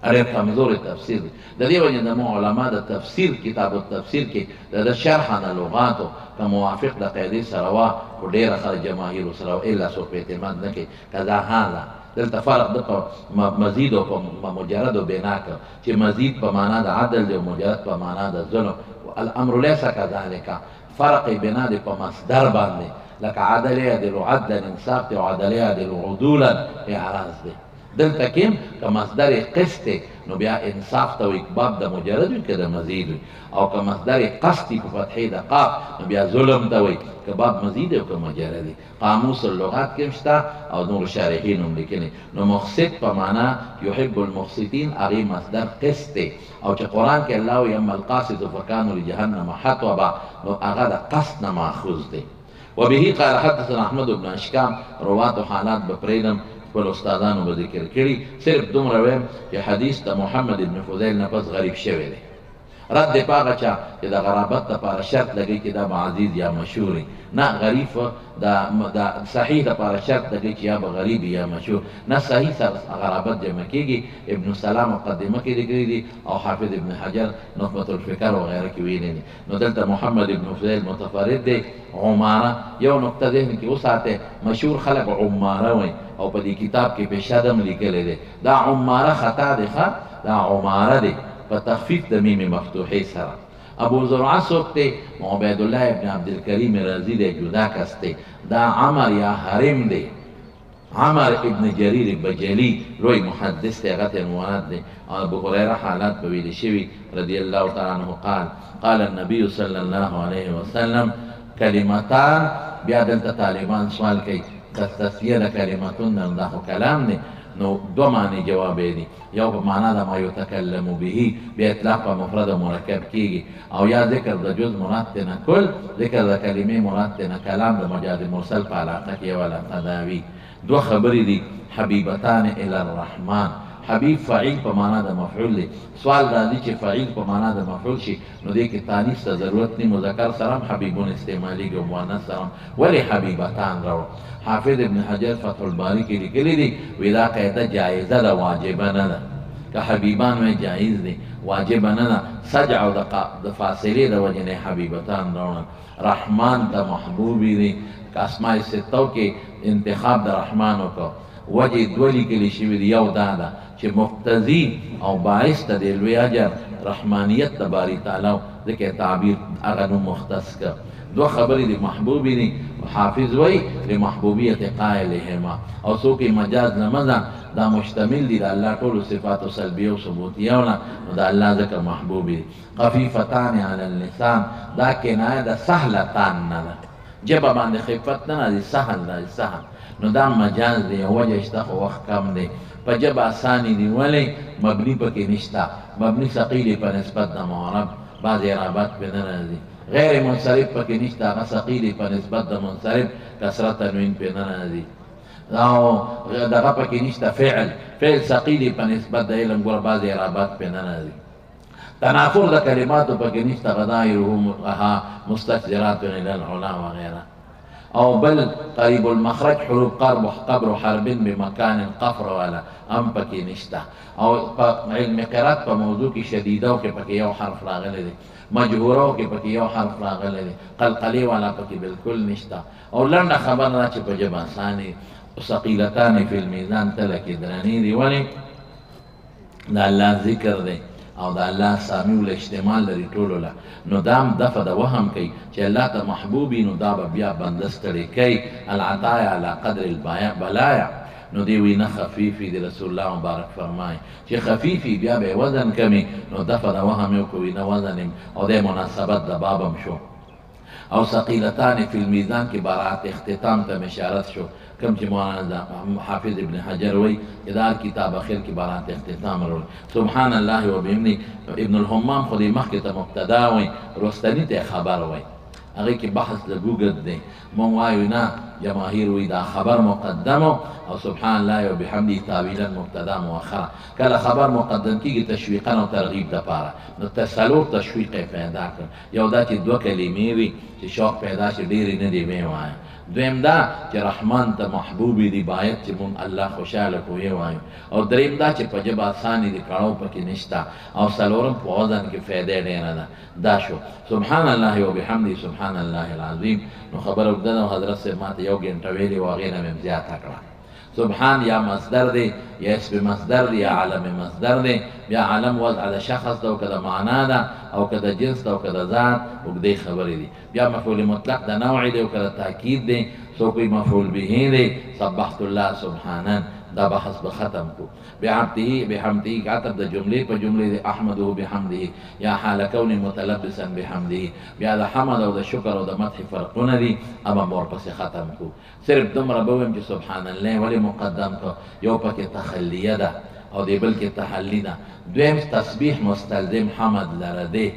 ډېر کمزور تفسیر دی د دې وجه د مو علما د تفسیر کتاب التفسیر کې د شرح نه لغاتو که موافق د قاعدې سره وا خو ډېره خلک جماهیرو سره الا څوک په اعتماد نه کوي کذا حاله دلته فرق د مزید او په مجرد او بنا کې چې مزید په معنا د عدل دی او مجرد په معنا د ظلم الامر ليس كذلك فرق بنا دی په مصدر باندې لکه عدل يعدل عدلا انصاف دی او عدل يعدل عدولا اعراض دی دلته کیم که مصدر قسط نو بیا انصاف ته وي باب د مجرد وي که د مزید وي او که مصدر قسط په فتحې د قاف نو بیا ظلم ته وي که باب مزید او که مجرد وي قاموس اللغات کې شته او نور شارحین هم لیکلي نو مقسط په معنا یحب المقسطین هغې مصدر قسط دی او چې قرآن کې الله وایي اما القاسط فکانوا لجهنم حطبا نو هغه د قسط نه ماخوذ دی وبه قال حدثنا احمد بن اشکام روات و حالات به پرېږدم خپل استادانو به ذکر کړي صرف دومره ویم چې حدیث د محمد ابن فضیل نه پس غریب شوی دی رد په هغه چا چې د غرابت دپاره شرط لګوي چې دا به عزیز یا مشهور وي نه غریب د صحیح دپاره شرط لګوي چې یا به غریب یا مشهور نه صحیح سره غرابت جمع کېږي ابن سلام مقدمه کې لیکلي دي او حافظ ابن حجر نخبة الفکر وغیره کې ویلي دي نو دلته محمد ابن فضیل متفرد دی عماره یو نقطه ذهن کې وساتئ مشهور خلک عماره وایي او په دې کتاب کې پیشادم لیکلی دی دا عماره خطا دی ښه دا عماره دی په تخفیف د میم مفتوحې سره ابو زرعه څوک دی عبید الله ابن عبدالکریم رازی دی جدا کس دی دا عمر یا حرم دی عمر ابن جریر بجلی لوی محدث دی هغه ته عنوانات دی ابو هریره حالات به ویلي شوي رضی الله تعالی عنه قال النبي صلی الله علیه وسلم کلمتان بیا دلته طالبان سوال کوي تسیه د کلمتون دا خو کلام دی نو دو معنی جواب دی یو په معنا د ما یتکلم به بیا اطلاق په مفرد او مرکب کیږي او یا ذکر د جز مراد نه کل ذکر د کلمې مراد نه کلام د مجاز مرسل په علاقه کې ولا تداوی دو خبرې دي حبیبتان الی الرحمن حبیب فعیل په معنا د مفعول دی سوال راځي چې فعیل په معنا د مفعول شي نو دې کې تانیث ته ضرورت نه مذکر سره حبیبون استعمالیږي او مؤنث سره ولی حبیبتان راوړو حافظ ابن حجر فتح الباری کې لیکلي دي وی دا قاعده جایزه ده واجبه نه ده که حبیبان وی جایز دی واجبه نه ده سجع او د فاصلې د وجې نه حبیبتان راوړل رحمان ته محبوبي دی که اسماء ستو کې انتخاب د رحمان وکړو وجه دو لیکلي شوي دي یو دا ده چې مقتضي او باعث ته د لوی اجر رحمانیت د باري تعالی ځکه تعبیر هغه نوم مختص کړ دو خبرې د محبوبي دي حافظ وی لمحبوبیت قائلهما او څوک مجاز نمازان دا مشتمل دي د الله ټولو صفات سلبیه او ثبوتیه نه نو د الله ذکر محبوبي دي خفیفتان علی اللسان دا کنایه د سهلتان نه ده جبه باندې خفت نه دي سهل ده سهل نو دا مجاز دی وجه شته خو وخت کم دی په جبه اساني دی ولی مبني پکې نشته مبني ثقيل په نسبت د معرب بعض اعرابات په نه راځي غیر منصرف پکې نشته هغه ثقيل په نسبت د منصرف کسرت تنوین په نه راځي او دغه پکې نشته فعل ثقيل په نسبت د علم ګور بعض اعرابات په نه راځي تنافر د کلماتو پکې نشته غدایرهم مستکثرات الى العلا وغیره او بل قریب المخرج حروف قبر حرب بمکان القفر والا هم پکې نشته. او په علم قرات په موضوع کې شدیده کې پکې یو حرف راغلی دی، مجهوره کې پکې یو حرف راغلی دی، قلقلی والا پکې بالکل نشته. او لنډه خبر ده چې په ژبه اسانه ثقیلتان فی المیزان تله کې درنې دي. ولې؟ د الله ذکر دی او د الله سامع الاجتماع لري ټولو له، نو دا هم دفع د وهم کوي چې الله ته محبوبي، نو دا به بیا بنده ستړی کوي. العطایا علی قدر البلایا، نو دی وی نه خفیفی دی رسول الله مبارک فرمای چې خفیفی بیا به وزن کمی، نو دفع د وهم یو کوي نه وزن، او د مناسبت د بابم شو. او ثقیلتان فی المیزان کې برات اختتام ته اشارت شو، کم چې مولانا حافظ ابن حجر وی ادار کتاب اخر کې برات اختتام ورول. سبحان الله و بحمده. ابن الحمام خو دې مخکې ته مبتدا وی، رستنی ته خبر وی، هغه کې بحث لګوګد دی. مونږ وایو نه، جماهیر وی دا خبر مقدمو او سبحان الله و بحمده تاویلا مبتدا مؤخره. کله خبر مقدم کیږي تشویقا او ترغیب دپاره، نو تسلور تشویق پیدا کړ. یو دا چې دوه کلمې وي چې شوق پیدا شي، ډېرې نه دي وی وایي. دویم دا چې رحمان ته محبوبی دی، باید چې مونږ الله خوشحاله کوی وایو. او دریم دا چې په ژبه اسانه دي، کړاو پکې نشته. او څلورم په وزن کې فایده ډېره ده. دا شو سبحان الله و بحمده سبحان الله العظیم. نو خبر اوږده ده، حضرت صاحب ماته یو ګنټه ویلې وه، هغې نه مې زیاته کړه. سبحان یا مصدر دی یا اسم مصدر دی یا علم مصدر دی. بیا علم وضع د شخص ده او که د معنا ده او که د جنس ده او که د ذات، اوږدې خبرې دي. بیا مفعول مطلق د نوع دی او که د تاکید دی، سو کوئی مفعول به دی. سبحت الله سبحانا، دا بحث به ختم کو. بحمده عطف د جملې په جملې دی، احمده بحمده یا حال کون متلبسا بحمده. بیا د حمد او د شکر او د مدح فرقونه دي، اما ورپسې ختم کو. صرف دومره به ویم چې سبحان الله ولې مقدم کو؟ یو پکې تخلیه ده او دی بل کې تحلی ده. دویم تسبیح مستلزم حمد لره دی.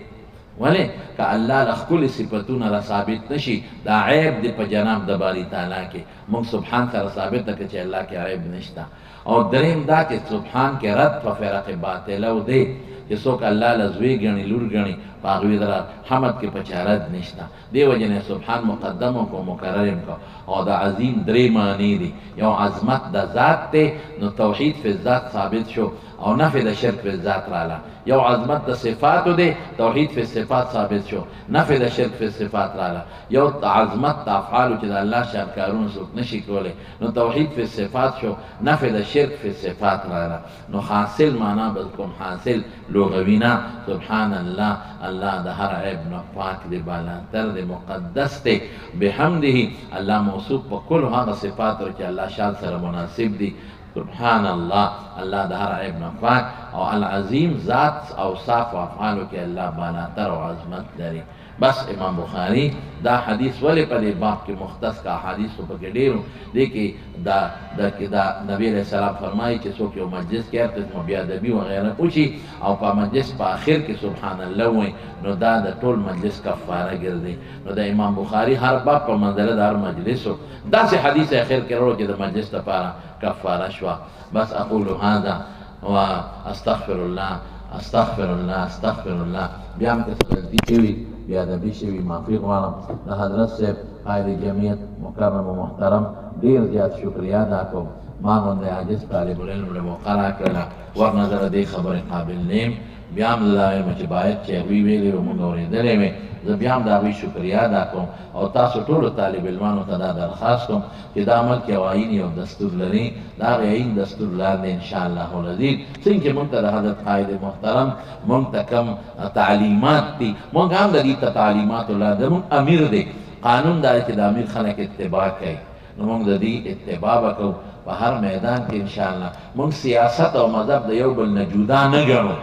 ولې؟ که الله له ښکلي صفتونه را ثابت نشي، دا عیب دی په جناب د باري تعالی کې. موږ سبحان سره ثابت ده چې الله کې عیب نشته. او دریم دا چې سبحان کې رد په فرق باطله دی چې څوک الله له زوی ګڼي، لور ګڼي، په هغوی دره حمد کې په چا رد نشته. دې وجې نه سبحان مقدم کو مکرر کو. او د عظیم درې معنی دي. یو عظمت د ذات دی، نو توحید فی الذات ثابت شو او نفی د شرک فی الذات رااله. یو عظمت د صفاتو دی، توحید فی صفات ثابت شو، نفی د شرک فی صفات رااله. یو عظمت د افعالو چې د الله شاکارونه څوک نشي کولی، نو توحید فی صفات شو، نفی د شرک فی صفات رااله. نو حاصل معنا به کوم حاصل لغوینا سبحان الله، الله د هر عیب نه پاک دی، بالاتر دی، مقدس دی. بحمده الله موصوف په کل هغه صفاتو چې الله شان سره مناسب دي. سبحان الله، الله د هر عیب نه پاک. او العظیم ذات او صاف افعالو کې الله بالاتر او عظمت لري. بس امام بخاری دا حدیث ولې په دې باب کې مختص کا حدیث په کې ډیرو دي کې دا نبی علیہ السلام فرمایي چې څوک یو مجلس کې هر قسم بی ادبي وغیره وشي او په مجلس په اخر کې سبحان الله وایي، نو دا د ټول مجلس کفاره ګرځي. نو د امام بخاری هر باب په منزله د هر مجلس داسې حدیث اخر کې راوړي چې د مجلس لپاره کفاره شوه. بس اقول هذا واستغفر الله استغفر الله استغفر الله. بیا هم که څه غلطي شوي، بی ادبي شوي، معافي غواړم. د حضرت صاحب قائد جمعیت محترم و محترم ډېر زیات شکریه ادا کوم. ما غوندې عاجز طالب العلم له موقع راکړله، ورنظره دې خبرې قابل نه یم. بیا هم زه دا وایم چې باید چې هغوی ویلې وي موږ اورېدلی وې، زه بیا هم د هغوی شکریه ادا کوم. او تاسو ټولو طالب علمانو ته دا درخواست کوم چې دا ملک یو آیین یو دستور لري، د هغې آیین دستور لاندې انشاءالله العزیز څنګه چې موږ ته د حضرت قائد محترم موږ ته کوم تعلیمات دي، موږ هم د دې ته تعلیماتو لاندې موږ امیر دی. قانون دا چې د امیر خلک اتباع کوي، نو موږ د دې اتباع به کوو په هر میدان کې انشاءالله. موږ سیاست او مذهب د یو بل نه جدا نه ګڼو.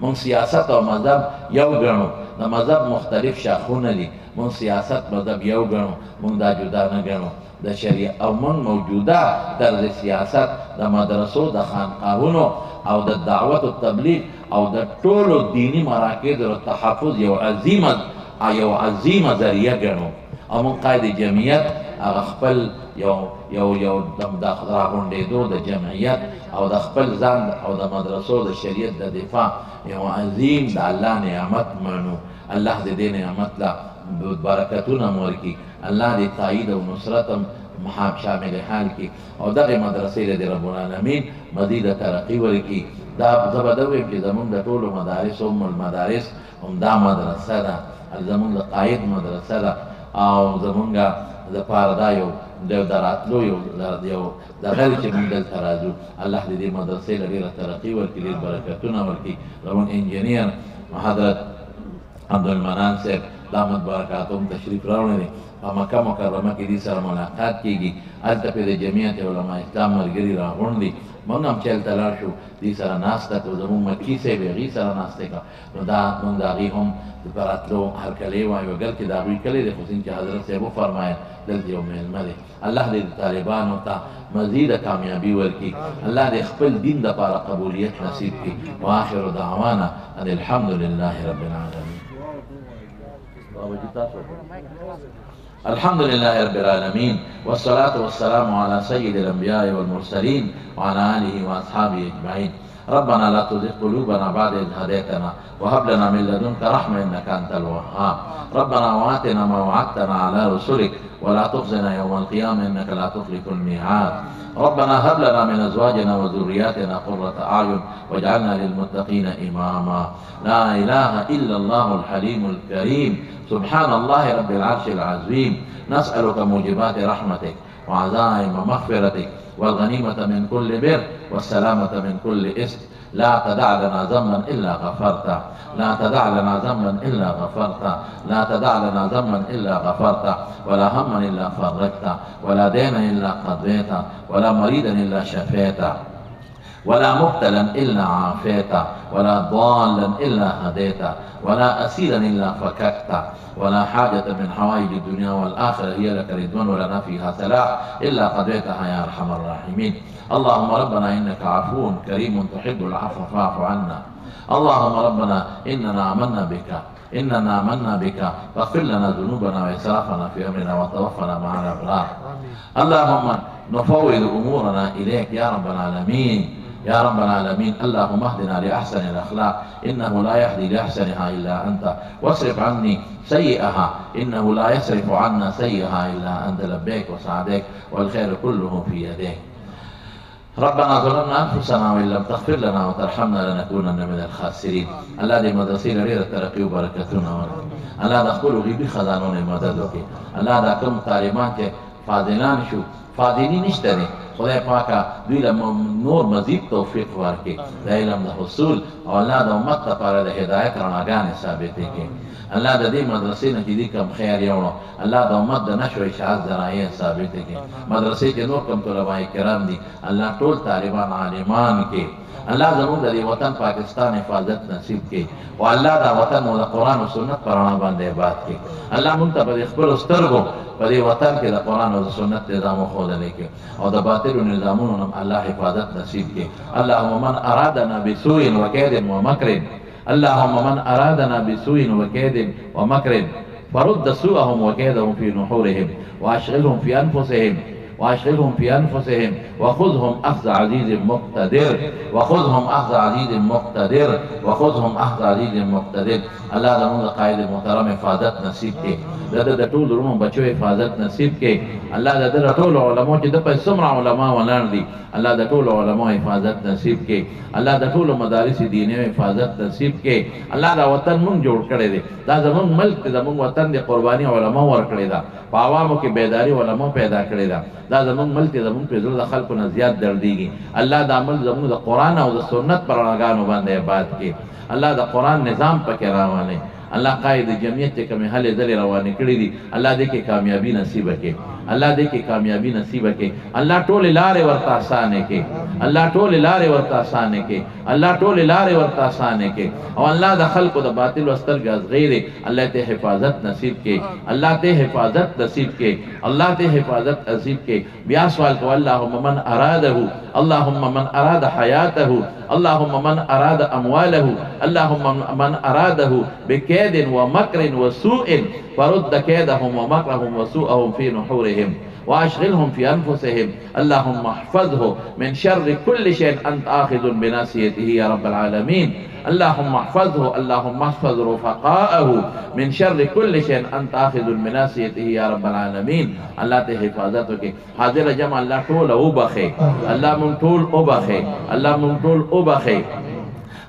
موږ سیاست او مذهب یو ګڼو. د مذهب مختلف شاخونه دي، موږ سیاست مذهب یو ګڼو، موږ دا جدا نه ګڼو. د شریعت او موږ موجوده طرز سیاست د مدرسو، د خانقاهونو او د دعوت او تبلیغ او د ټولو دینی مراکزو تحفظ یو عظیمه ذریعه ګڼو. او موږ قائد جمعیت هغه خپل یو د راغونډېدو د جمعیت او د خپل ځان او د مدرسو د شریعت د دفاع یو عظیم د الله نعمت منو. الله دې دې نعمت لا برکتونه ورکړي، الله دې تایید او نصرت هم محاب شامل حال کی او دغه مدرسې له رب العالمین مزید ترقی ورکړي. دا زبدوي چې زمونږ د ټولو مدارس المدارس هم دا مدرسه ده، زمونږ د قائد مدرسه ده او زمونږ د پاره دا یو د راتلو یو دغه چې موږ دلته راځو. الله دې دې مدرسې له ډېره ترقي ورکړي، ډېر برکتونه ورکړي. زمونږ انجینیر حضرت عبدالمنان صاحب دامت برکاتهم تشریف راوړی دی. په مکه مکرمه کې دې سره ملاقات کېږي. هلته پرې د جمعیت علما اسلام ملګري راغونډ دي. موږ هم چې هلته لاړ شو، دې سره ناسته کړو. زمونږ مکي صاحب هغې سره ناستې کړه. نو دا موږ د هغې هم په راتلو هرکلی وایو، اګر چې د هغوی کلی دی، خو چې حضرت صاحب وفرمایل دلته یو میلمه دی. الله دې طالبانو ته مزید کامیابي ورکړي. الله دې خپل دین دپاره قبولیت نصیب کړي. وآخر دعوانا ان الحمد لله رب العالمین. الحمد لله رب العالمين، والصلاة والسلام على سيد الأنبياء والمرسلين وعلى آله وأصحابه أجمعين. ربنا لا تزغ قلوبنا بعد إذ هديتنا وهب لنا من لدنك رحمة إنك أنت الوهاب. ربنا وآتنا ما وعدتنا على رسلك ولا تخزنا يوم القيامة إنك لا تخلف الميعاد. ربنا هب لنا من أزواجنا وذرياتنا قرة أعين واجعلنا للمتقين إماما. لا إله إلا الله الحليم الكريم، سبحان الله رب العرش العظيم. نسألك موجبات رحمتك وعزائم مغفرتك والغنيمة من كل بر والسلامة من كل إثم. لا تدع لنا ذنبا إلا غفرته، لا تدع لنا ذنبا إلا غفرته، لا تدع لنا ذنبا إلا غفرته، ولا هما إلا فرجته، ولا دينا إلا قضيته، ولا مريدا إلا شفيته، ولا مبتلا إلا عافيته، ولا ضالا إلا هديته، ولا أسيرا إلا فككته، ولا حاجة من حوائج الدنيا والآخرة هي لك رضوان ولنا فيها صلاح إلا قضيتها يا أرحم الراحمين. اللهم ربنا إنك عفو كريم تحب العفو فاعف عنا. اللهم ربنا إننا آمنا بك فاغفر لنا ذنوبنا وإسرافنا في أمرنا وتوفنا مع الأبرار. اللهم نفوض أمورنا إليك يا رب العالمين، يا رب العالمين. اللهم اهدنا لأحسن الأخلاق إنه لا يهدي لأحسنها إلا أنت، واصرف عني سيئها إنه لا يصرف عنا سيئها إلا أنت. لبيك وسعديك والخير كله في يديك. ربنا ظلمنا أنفسنا وإن لم تغفر لنا وترحمنا لنكونن من الخاسرين. الله دې مدرسې له ډېره ترقي او برکتونه ورکړي. الله د خپلو غیبي خزانو نه مدد وکړي. الله دا کوم طالبان چې فاضلان شو، فاضلي نشته دی، خدای پاکه دوی له نور مزید توفیق ورکړي د علم د حصول، او الله د امت لپاره د هدایت رڼاګانې ثابتې کړي. الله د دې مدرسې نه چې دې کوم خیر یوړو، الله د امت د نشر او اشاعت ذرایع ثابتې کړي. مدرسې کې نور کوم طلباء کرام دي، الله ټول طالبان عالمان کې. الله زموږ د دې وطن پاکستان حفاظت نصیب کړي، او الله دا وطن مو د قرآن او سنت په رڼا باندې آباد کړي. الله موږ ته په خپلو سترګو په دې وطن کې د قرآن او د سنت نظام وښودلی کړي، او د باطلو نظامونو نه الله حفاظت نصیب کړي. اللهم من ارادنا بسوء وكيد ومكر، اللهم من ارادنا بسوء وكيد ومكر فرد سوءهم وكيدهم في نحورهم واشغلهم في انفسهم وخذهم أخذ عزيز مقتدر، وخذهم أخذ عزيز مقتدر، وخذهم أخذ عزيز مقتدر. الله زموږ د قائد محترم حفاظت نصیب کړي، د ټول روم بچو حفاظت نصیب کړي. الله د ټول علماء چې د په څومره علما ولاړ دي، الله د ټول علماء حفاظت نصیب کړي. الله د ټول مدارس دیني حفاظت نصیب کړي. الله دا وطن مونږ جوړ کړی دی، دا زموږ ملک دی، زموږ وطن دی، قرباني علما ورکړې ده، په عوامو کې بیداری علما پیدا کړې ده. دا زموږ ملک دی، زموږ په زړه د خلکو نه زیات دردېږي. الله دا عمل زموږ د قرآن او د سنت پر رڼاګانو باندې آباد کړي. الله د قرآن نظام پکې راولي. الله قائد جمعیت چې کومې هلې ځلې روانې کړي دي، الله دې کې کامیابي نصیب کړي، الله دې کې کامیابي نصیب کړي. الله ټولې لارې ورته اسانې کړي، الله ټولې لارې ورته اسانې کړي، الله ټولې لارې ورته اسانې کړي. او الله د خلکو د باطل سترګې ازغیرې، الله ته حفاظت نصیب کړي، الله ته حفاظت نصیب کړي، الله ته حفاظت نصیب کړي. بیا سوال کو اللهم من اراده، اللهم من اراد حیاته، اللهم من اراد امواله، اللهم من اراده بكيد ومكر وسوء فرد كيدهم ومكرهم وسوءهم في نحورهم واشغلهم في انفسهم اللهم احفظه من شر كل شيء انت آخذ بناصيته يا رب العالمين اللهم احفظه اللهم احفظ رفقاءه من شر كل شيء انت آخذ بناصيته يا رب العالمين اللہ تے حفاظت کے حاضر جمع اللہ ٹول او بخے اللہ من ٹول او بخے اللہ من ٹول او بخے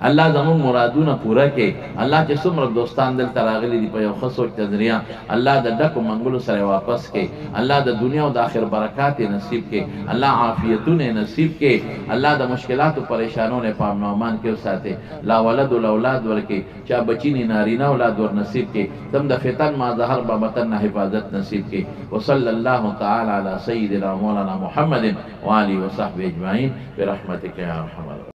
اللہ زمون مرادون پورا کے اللہ چے سمر دوستان دل تراغلی دی پیو خسوک تذریان اللہ دا ڈکو منگلو سر واپس کے اللہ دا دنیا و دا آخر برکات نصیب کے اللہ عافیتون نصیب کے اللہ دا مشکلات و پریشانون پام نومان کے ساتے لا ولد و اولاد ورکے چاہ بچینی نارینا اولاد ور نصیب کے تم دا فتن ما ظہر بابتن حفاظت نصیب کے وصل اللہ تعالی علی سیدنا مولانا محمد وآلہ وصحبہ اجمعین برحمتک یا ارحم الراحمین.